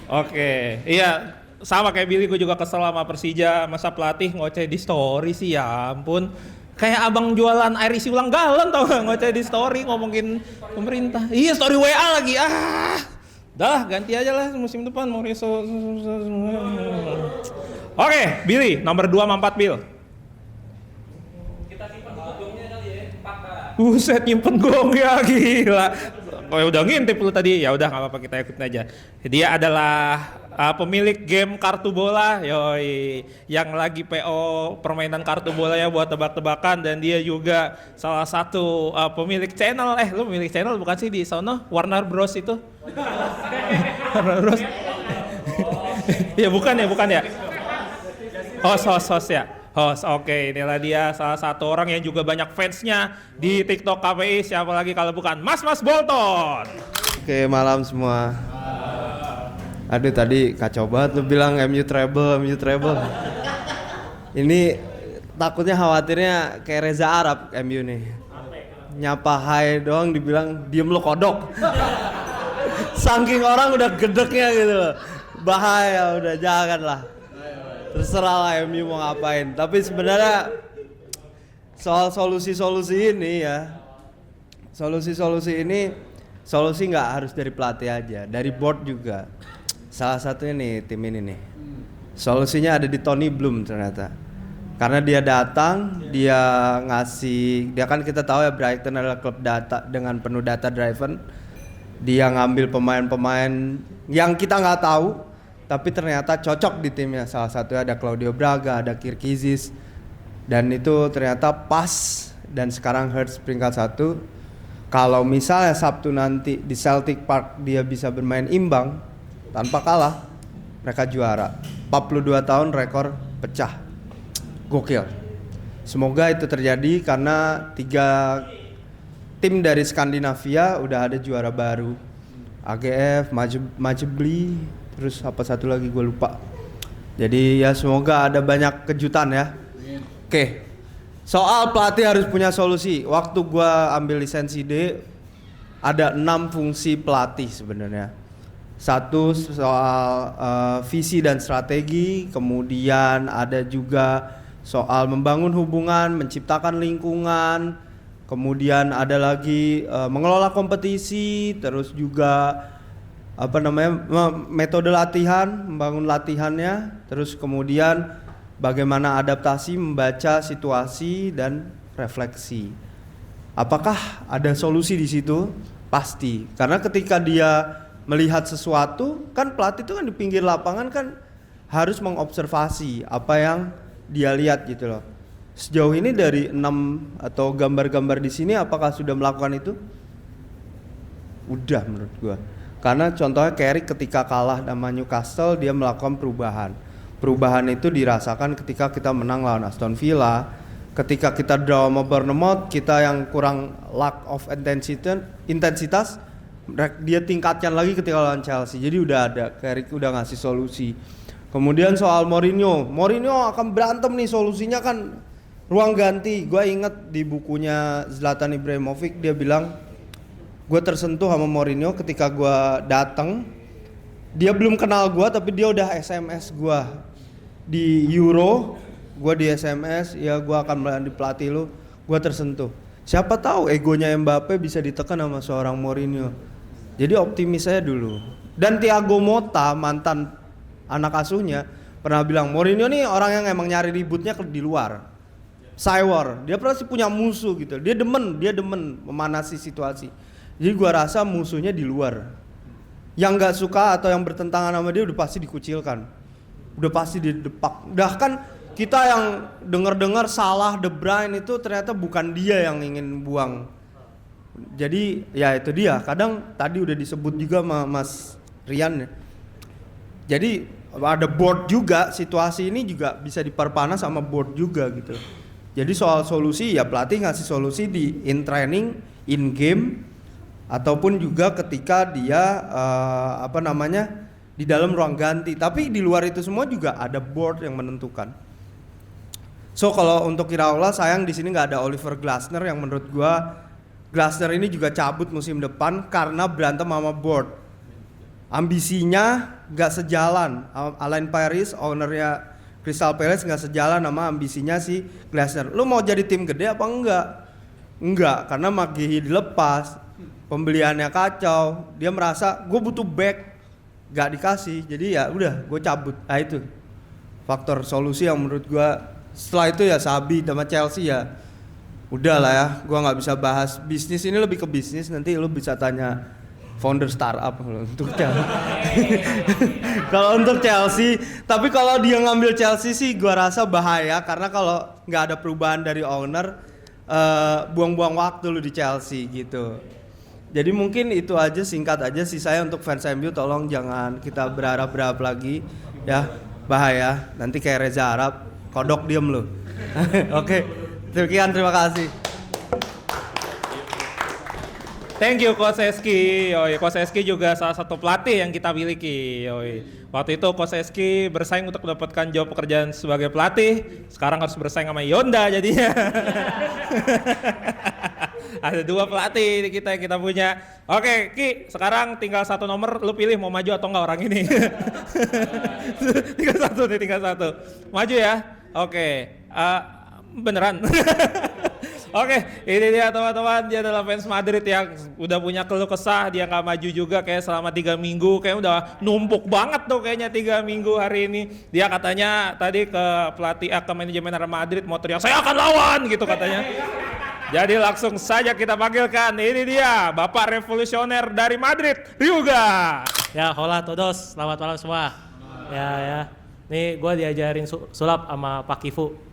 E: Oke, iya sama kayak Billy, gue juga kesel sama Persija, masa pelatih ngoceh di story sih, ya ampun. Kayak abang jualan air isi ulang galon tau gak, ngoceh di story ngomongin pemerintah. Iya story WA lagi, udah ganti aja lah musim depan mau reso. Oke, Billy, nomor 2 sama 4 Bill.
B: Kita simpan dulu gongnya kali ya, 4.
E: Buset nyimpen gong ya, gila. Oh, udah ngintip lu tadi, ya udah nggak apa-apa, kita ikutin aja. Dia adalah pemilik game kartu bola, yoi, yang lagi PO permainan kartu bola ya buat tebak-tebakan, dan dia juga salah satu pemilik channel. Lu pemilik channel bukan sih di sono Warner Bros itu? Warner Bros. Ya bukan ya. Host ya. Host, oke, inilah dia salah satu orang yang juga banyak fansnya di TikTok KPI. Siapa lagi kalau bukan Mas Bolton.
A: Oke, malam semua. Aduh tadi kacau banget lu bilang MU treble. Ini takutnya khawatirnya kayak Reza Arab MU nih. Nyapa hai doang dibilang diem lu kodok. Saking orang udah gedeknya gitu loh. Bahaya, udah jangan lah. Terserah lah MU mau ngapain. Tapi sebenarnya soal solusi-solusi ini ya, solusi nggak harus dari pelatih aja, dari board juga. Salah satunya nih tim ini nih, solusinya ada di Tony Bloom ternyata. Karena dia datang, dia kan kita tahu ya Brighton adalah klub data dengan penuh data driven. Dia ngambil pemain-pemain yang kita nggak tahu, tapi ternyata cocok di timnya. Salah satunya ada Claudio Braga, ada Kirkizis, dan itu ternyata pas. Dan sekarang Hurts peringkat 1. Kalau misalnya Sabtu nanti di Celtic Park dia bisa bermain imbang tanpa kalah, mereka juara. 42 tahun rekor pecah, gokil. Semoga itu terjadi karena 3 tim dari Skandinavia udah ada juara baru. AGF, Majebli, terus apa satu lagi gue lupa. Jadi ya semoga ada banyak kejutan ya. Oke. Soal pelatih harus punya solusi. Waktu gue ambil lisensi D ada 6 fungsi pelatih sebenarnya. 1 soal visi dan strategi, kemudian ada juga soal membangun hubungan, menciptakan lingkungan, kemudian ada lagi mengelola kompetisi, terus juga metode latihan, membangun latihannya, terus kemudian bagaimana adaptasi, membaca situasi dan refleksi. Apakah ada solusi di situ? Pasti, karena ketika dia melihat sesuatu, kan pelatih itu kan di pinggir lapangan kan harus mengobservasi apa yang dia lihat gitu loh. Sejauh ini dari 6 atau gambar-gambar di sini apakah sudah melakukan itu? Udah menurut gua. Karena contohnya Carrick ketika kalah sama Newcastle dia melakukan perubahan. Perubahan itu dirasakan ketika kita menang lawan Aston Villa, ketika kita draw sama Bournemouth, kita yang kurang lack of intensitas dia tingkatkan lagi ketika lawan Chelsea. Jadi udah ada, Carrick udah ngasih solusi. Kemudian soal Mourinho akan berantem nih, solusinya kan ruang ganti. Gue inget di bukunya Zlatan Ibrahimovic dia bilang, gue tersentuh sama Mourinho ketika gue datang. Dia belum kenal gue tapi dia udah SMS gue di Euro. Gue di SMS, ya gue akan melayani pelatih lu. Gue tersentuh. Siapa tahu egonya Mbappe bisa ditekan sama seorang Mourinho. Jadi optimis saya dulu. Dan Thiago Motta, mantan anak asuhnya, pernah bilang Mourinho nih orang yang emang nyari ributnya di luar. Cywar, dia pasti punya musuh gitu. Dia demen memanasi situasi. Jadi gua rasa musuhnya di luar. Yang nggak suka atau yang bertentangan sama dia udah pasti dikucilkan. Udah pasti didepak. Udah kan kita yang dengar salah De Bruyne itu ternyata bukan dia yang ingin buang. Jadi ya itu dia. Kadang tadi udah disebut juga sama Mas Rian ya. Jadi ada board juga, situasi ini juga bisa diperpanas sama board juga gitu. Jadi soal solusi ya pelatih ngasih solusi di in training, in game, ataupun juga ketika dia di dalam ruang ganti. Tapi di luar itu semua juga ada board yang menentukan. So kalau untuk Iraola sayang di sini nggak ada Oliver Glasner yang menurut gua Glasner ini juga cabut musim depan karena berantem sama board. Ambisinya nggak sejalan. Alain Paris, ownernya Crystal Palace nggak sejalan sama ambisinya si Glasner. Lu mau jadi tim gede apa enggak? Enggak, karena McGahey dilepas, pembeliannya kacau. Dia merasa gue butuh back, nggak dikasih. Jadi ya udah, gue cabut. Nah itu faktor solusi yang menurut gue. Setelah itu ya Sabi sama Chelsea ya udah lah ya, gue nggak bisa bahas bisnis, ini lebih ke bisnis, nanti lu bisa tanya founder startup untuk Chelsea. Kalau untuk Chelsea, tapi kalau dia ngambil Chelsea sih gue rasa bahaya karena kalau nggak ada perubahan dari owner, buang-buang waktu lu di Chelsea gitu. Jadi mungkin itu aja, singkat aja sih saya untuk fans MU, tolong jangan kita berharap lagi ya, bahaya nanti kayak Reza Arab, kodok diem lu. Oke. Sekian, terima kasih.
E: Thank you Coach Eski. Coach Eski juga salah satu pelatih yang kita miliki. Waktu itu Coach Eski bersaing untuk mendapatkan job pekerjaan sebagai pelatih. Sekarang harus bersaing sama Yonda jadinya. Ada 2 pelatih kita yang kita punya. Oke, Ki, sekarang tinggal 1 nomor, lu pilih mau maju atau enggak orang ini. tinggal satu. Maju ya. Oke. Beneran. Oke, ini dia teman-teman, dia adalah fans Madrid yang udah punya keluh kesah, dia nggak maju juga kayak selama 3 minggu, kayak udah numpuk banget tuh kayaknya 3 minggu hari ini. Dia katanya tadi ke pelatih ke manajemen Real Madrid mau teriak, saya akan lawan gitu katanya. Jadi langsung saja kita panggilkan, ini dia Bapak Revolusioner dari Madrid, Ryuga.
Q: Ya, hola todos, selamat malam semua. Ya. Nih gue diajarin sulap sama Pak Kifu.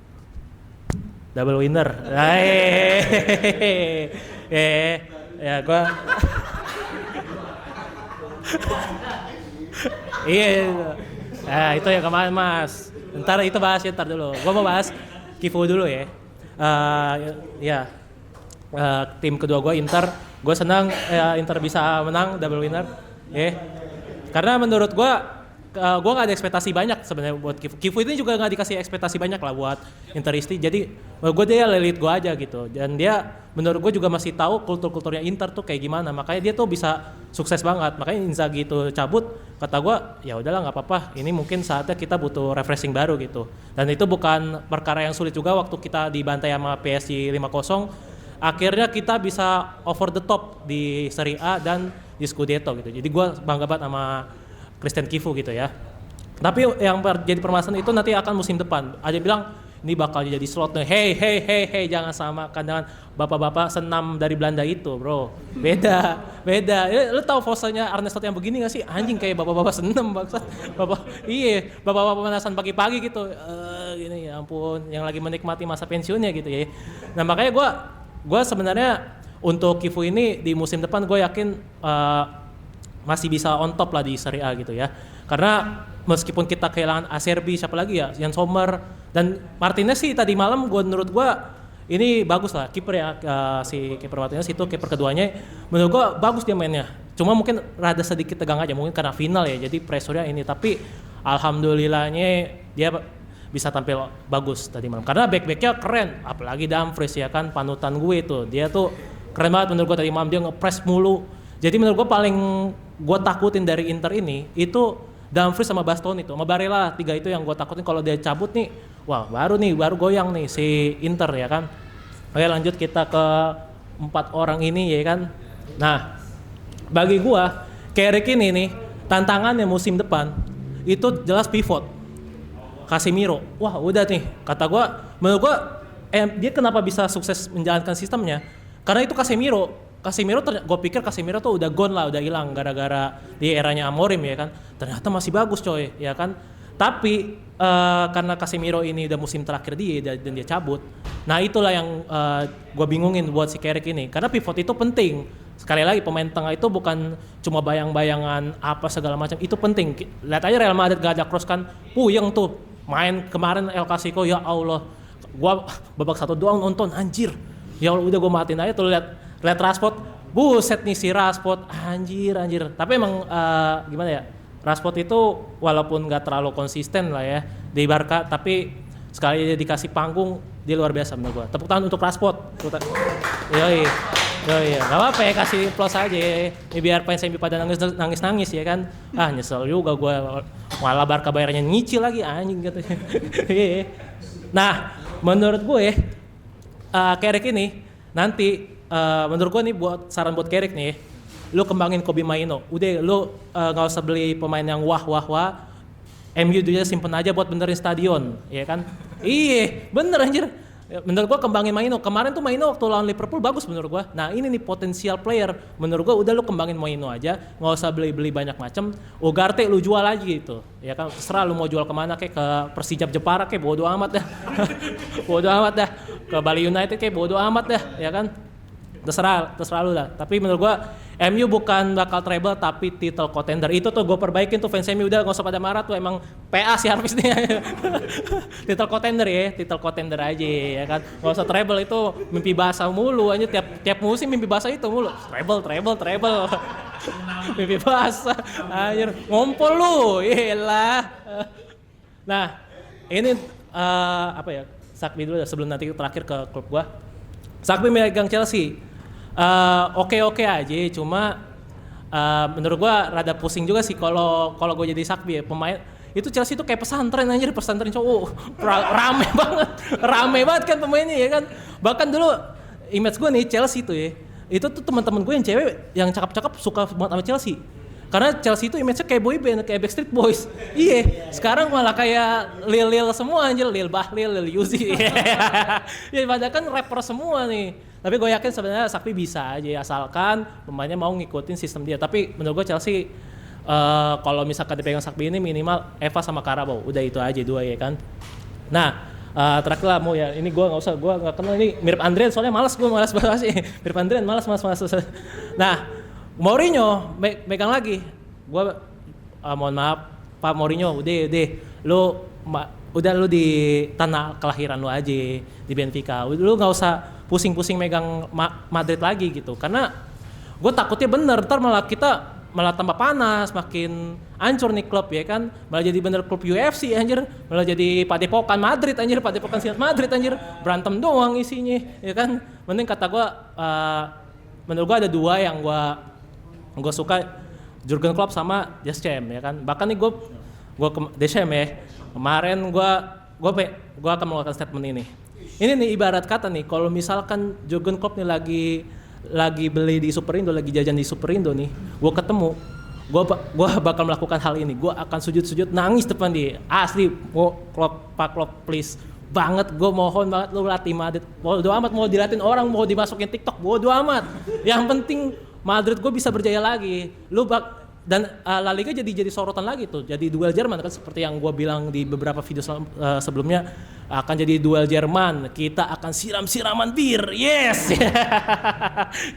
Q: Double winner. Ya gue. Iya. Nah itu yang kemarin Mas. Ntar itu bahas ntar dulu. Gue mau bahas Kifu dulu ya. Tim kedua gue Inter. Gue senang Inter bisa menang double winner. Karena menurut gue gak ada ekspektasi banyak sebenarnya buat Kifu. Kifu ini juga gak dikasih ekspektasi banyak lah buat Interisti. Jadi menurut gue dia lelit gue aja gitu. Dan dia menurut gue juga masih tahu kulturnya Inter tuh kayak gimana. Makanya dia tuh bisa sukses banget. Makanya Inzaghi itu cabut, kata gue ya udahlah nggak apa-apa, ini mungkin saatnya kita butuh refreshing baru gitu. Dan itu bukan perkara yang sulit juga waktu kita dibantai sama PSG 5-0, akhirnya kita bisa over the top di Serie A dan di Scudetto gitu. Jadi gue bangga banget sama Christian Kifu gitu ya. Tapi yang jadi permasalahan itu nanti akan musim depan. Ada yang bilang ini bakal jadi slot nih. Hey, jangan samakan dengan bapak-bapak senam dari Belanda itu, bro. Beda. Lu tahu fosenya Arne Slot yang begini gak sih? Anjing kayak bapak-bapak senam bangsat. Bapak-bapak pemanasan pagi-pagi gitu. Gini ya ampun, yang lagi menikmati masa pensiunnya gitu ya. Nah, makanya gue sebenarnya untuk Kifu ini di musim depan gue yakin masih bisa on top lah di Serie A gitu ya. Karena meskipun kita kehilangan Acerbi, siapa lagi ya, Jan Sommer dan Martinez sih tadi malam menurut gua ini bagus lah kiper ya, si kiper Martinez itu kiper keduanya menurut gua bagus dia mainnya. Cuma mungkin rada sedikit tegang aja mungkin karena final ya, jadi pressure-nya ini, tapi alhamdulillahnya dia bisa tampil bagus tadi malam. Karena back-backnya keren, apalagi Dumfries ya kan, panutan gue itu. Dia tuh keren banget menurut gua tadi malam, dia nge-press mulu. Jadi menurut gua paling gua takutin dari Inter ini itu Dumfries sama Bastoni itu, sama Barella, 3 itu yang gue takutin kalau dia cabut nih, wah baru goyang nih si Inter ya kan. Oke lanjut kita ke 4 orang ini ya kan. Nah bagi gue, Carrick ini nih tantangannya musim depan itu jelas pivot. Casemiro, wah udah nih kata gue, menurut gue dia kenapa bisa sukses menjalankan sistemnya? Karena itu Casemiro gue pikir Casemiro tuh udah gone lah, udah hilang gara-gara di eranya Amorim ya kan. Ternyata masih bagus coy ya kan. Tapi karena Casemiro ini udah musim terakhir dia dan dia cabut. Nah itulah yang gue bingungin buat si Carrick ini. Karena pivot itu penting. Sekali lagi pemain tengah itu bukan cuma bayang-bayangan apa segala macam, itu penting. Lihat aja Real Madrid gak ada cross kan, puyeng tuh. Main kemarin El Clasico, ya Allah. Gue babak 1 doang nonton, anjir. Ya Allah udah gue matiin aja tuh lihat Rashford, buset nih si Rashford, anjir. Tapi emang gimana ya, Rashford itu walaupun gak terlalu konsisten lah ya di Barca, tapi sekali dia dikasih panggung, dia luar biasa menurut gua. Tepuk tangan untuk Rashford. Yoi, gak apa-apa ya, kasih plus aja ya, biar fans MU pada nangis ya kan. Nyesel juga gua, malah Barca bayarnya nyicil lagi, anjing gitu. Nah, menurut gue Carrick ini nanti menurut gue nih saran buat Carrick nih, lu kembangin Kobbie Mainoo. Udah lu nggak usah beli pemain yang wah. MU dia simpen aja buat benerin stadion, ya kan? Iya, bener anjir. Menurut gue kembangin Mainoo. Kemarin tuh Mainoo waktu lawan Liverpool bagus menurut gue. Nah ini nih potensial player. Menurut gue udah lu kembangin Mainoo aja, nggak usah beli banyak macam. Ugarte lu jual aja gitu, ya kan? Terserah lu mau jual kemana, kayak ke Persijap Jepara kayak bodo amat dah. Bodo amat dah. Ke Bali United kayak bodo amat dah, ya kan? Terserah lu lah. Tapi menurut gua MU bukan bakal treble tapi title contender. Itu tuh gue perbaikin tuh fans MU, udah gak usah pada marah tuh, emang PA si Harvis nih. Title contender aja ya kan. Gak usah treble, itu mimpi basah mulu aja, tiap musim mimpi basah itu mulu. Treble. Mimpi basah. Anjir, ngompol lu. Yelah. Nah, ini apa ya? Sakbi dulu sebelum nanti terakhir ke klub gua. Sakbi megang Chelsea. Oke aja, cuma menurut gua rada pusing juga sih kalau gue jadi Sakbi ya. Pemain itu Chelsea itu kayak pesantren cowok. Rame banget kan pemainnya ya kan. Bahkan dulu image gue nih Chelsea tuh ya, itu tuh teman-teman gue yang cewek yang cakep-cakep suka banget sama Chelsea. Karena Chelsea itu image-nya kayak boy band, kayak Backstreet Boys. Iya, sekarang malah kayak Lil semua anjir, Lil Bahlil, Lil Uzi. Ya padahal kan rapper semua nih. Tapi gue yakin sebenarnya Sakpi bisa aja, asalkan pemainnya mau ngikutin sistem dia. Tapi menurut gue Chelsea kalau misalkan dipegang Sakpi ini minimal Eva sama Carabao, udah itu aja 2 ya kan. Nah, terakhir lah mau ya, ini gue nggak kenal, ini mirip Andrian soalnya malas bahas sih. Mirip Andrian malas. Nah, Mourinho megang lagi. Gua mohon maaf Pak Mourinho, udah lu di tanah kelahiran lu aja di Benfica. Lu nggak usah pusing-pusing megang Madrid lagi gitu. Karena gue takutnya bener ntar malah tambah panas, makin hancur nih klub ya kan. Malah jadi bener klub UFC anjir, malah jadi padepokan Madrid anjir, padepokan silat Madrid anjir. Berantem doang isinya ya kan. Mending kata gue menurut gue ada 2 yang gue gue suka Jurgen Klopp sama Deschamps ya kan. Bahkan nih gue Deschamps ya. Kemarin gue akan mengeluarkan statement ini. Ini nih ibarat kata nih, kalau misalkan Jurgen Klopp nih lagi beli di Superindo, lagi jajan di Superindo nih, gue ketemu, gue bakal melakukan hal ini. Gue akan sujud-sujud nangis depan dia. Asli, Pak Klopp please banget, gue mohon banget lu latih Madrid. Bodo amat mau dilatin orang, mau dimasukin TikTok, bodo amat. Yang penting Madrid gue bisa berjaya lagi. Dan La Liga jadi sorotan lagi tuh, jadi duel Jerman kan, seperti yang gue bilang di beberapa video sebelumnya, akan jadi duel Jerman. Kita akan siram-siraman bir, yes.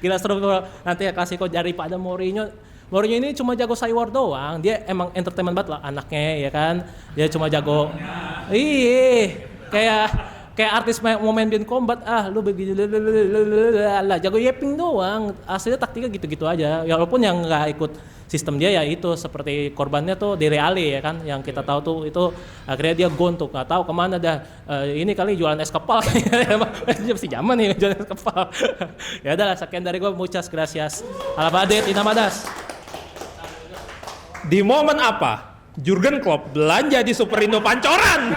Q: Gila seru nanti kasih kok daripada Mourinho ini cuma jago saywar doang, dia emang entertainment banget lah anaknya ya kan, dia cuma jago, kayak artis mau main band combat, lu begini lah, jago yeping doang, aslinya taktiknya gitu-gitu aja. Ya walaupun yang nggak ikut sistem dia ya itu seperti korbannya tuh Dele Alli ya kan, yang kita tahu tuh itu akhirnya dia gone tuh, nggak tahu kemana dah. Ini kali jualan es kepal, masih zaman nih jualan es kepal. Ya udah, sekian dari gue, muchas gracias. Alabadet Inamadas.
E: Di momen apa Jurgen Klopp belanja di Superindo Pancoran?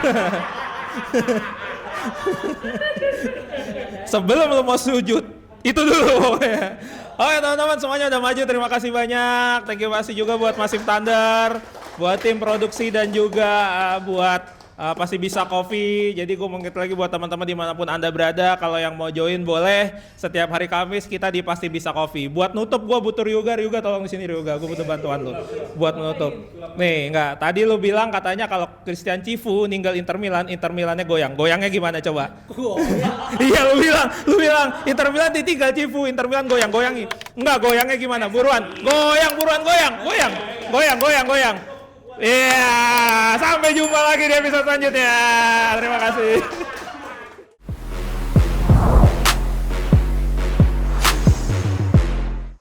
E: Sebelum lu mau sujud, itu dulu pokoknya. Oke teman-teman semuanya udah maju, terima kasih banyak. Thank you kasih juga buat Massive Thunder, buat tim produksi dan juga buat Pasti Bisa Coffee. Jadi gue mengingat lagi buat teman-teman dimanapun Anda berada, kalau yang mau join boleh. Setiap hari Kamis kita di Pasti Bisa Coffee. Buat nutup gue butuh Ryuga tolong di sini Ryuga, gue butuh bantuan lu buat nutup. Nih enggak, tadi lu bilang katanya kalau Christian Cifu ninggal Inter Milannya goyang. Goyangnya gimana coba? Iya lu bilang Inter Milan ditinggal Cifu, Inter Milan goyangi. Enggak, goyangnya gimana? Buruan. Goyang. Iya, sampai jumpa lagi di episode selanjutnya. Terima kasih.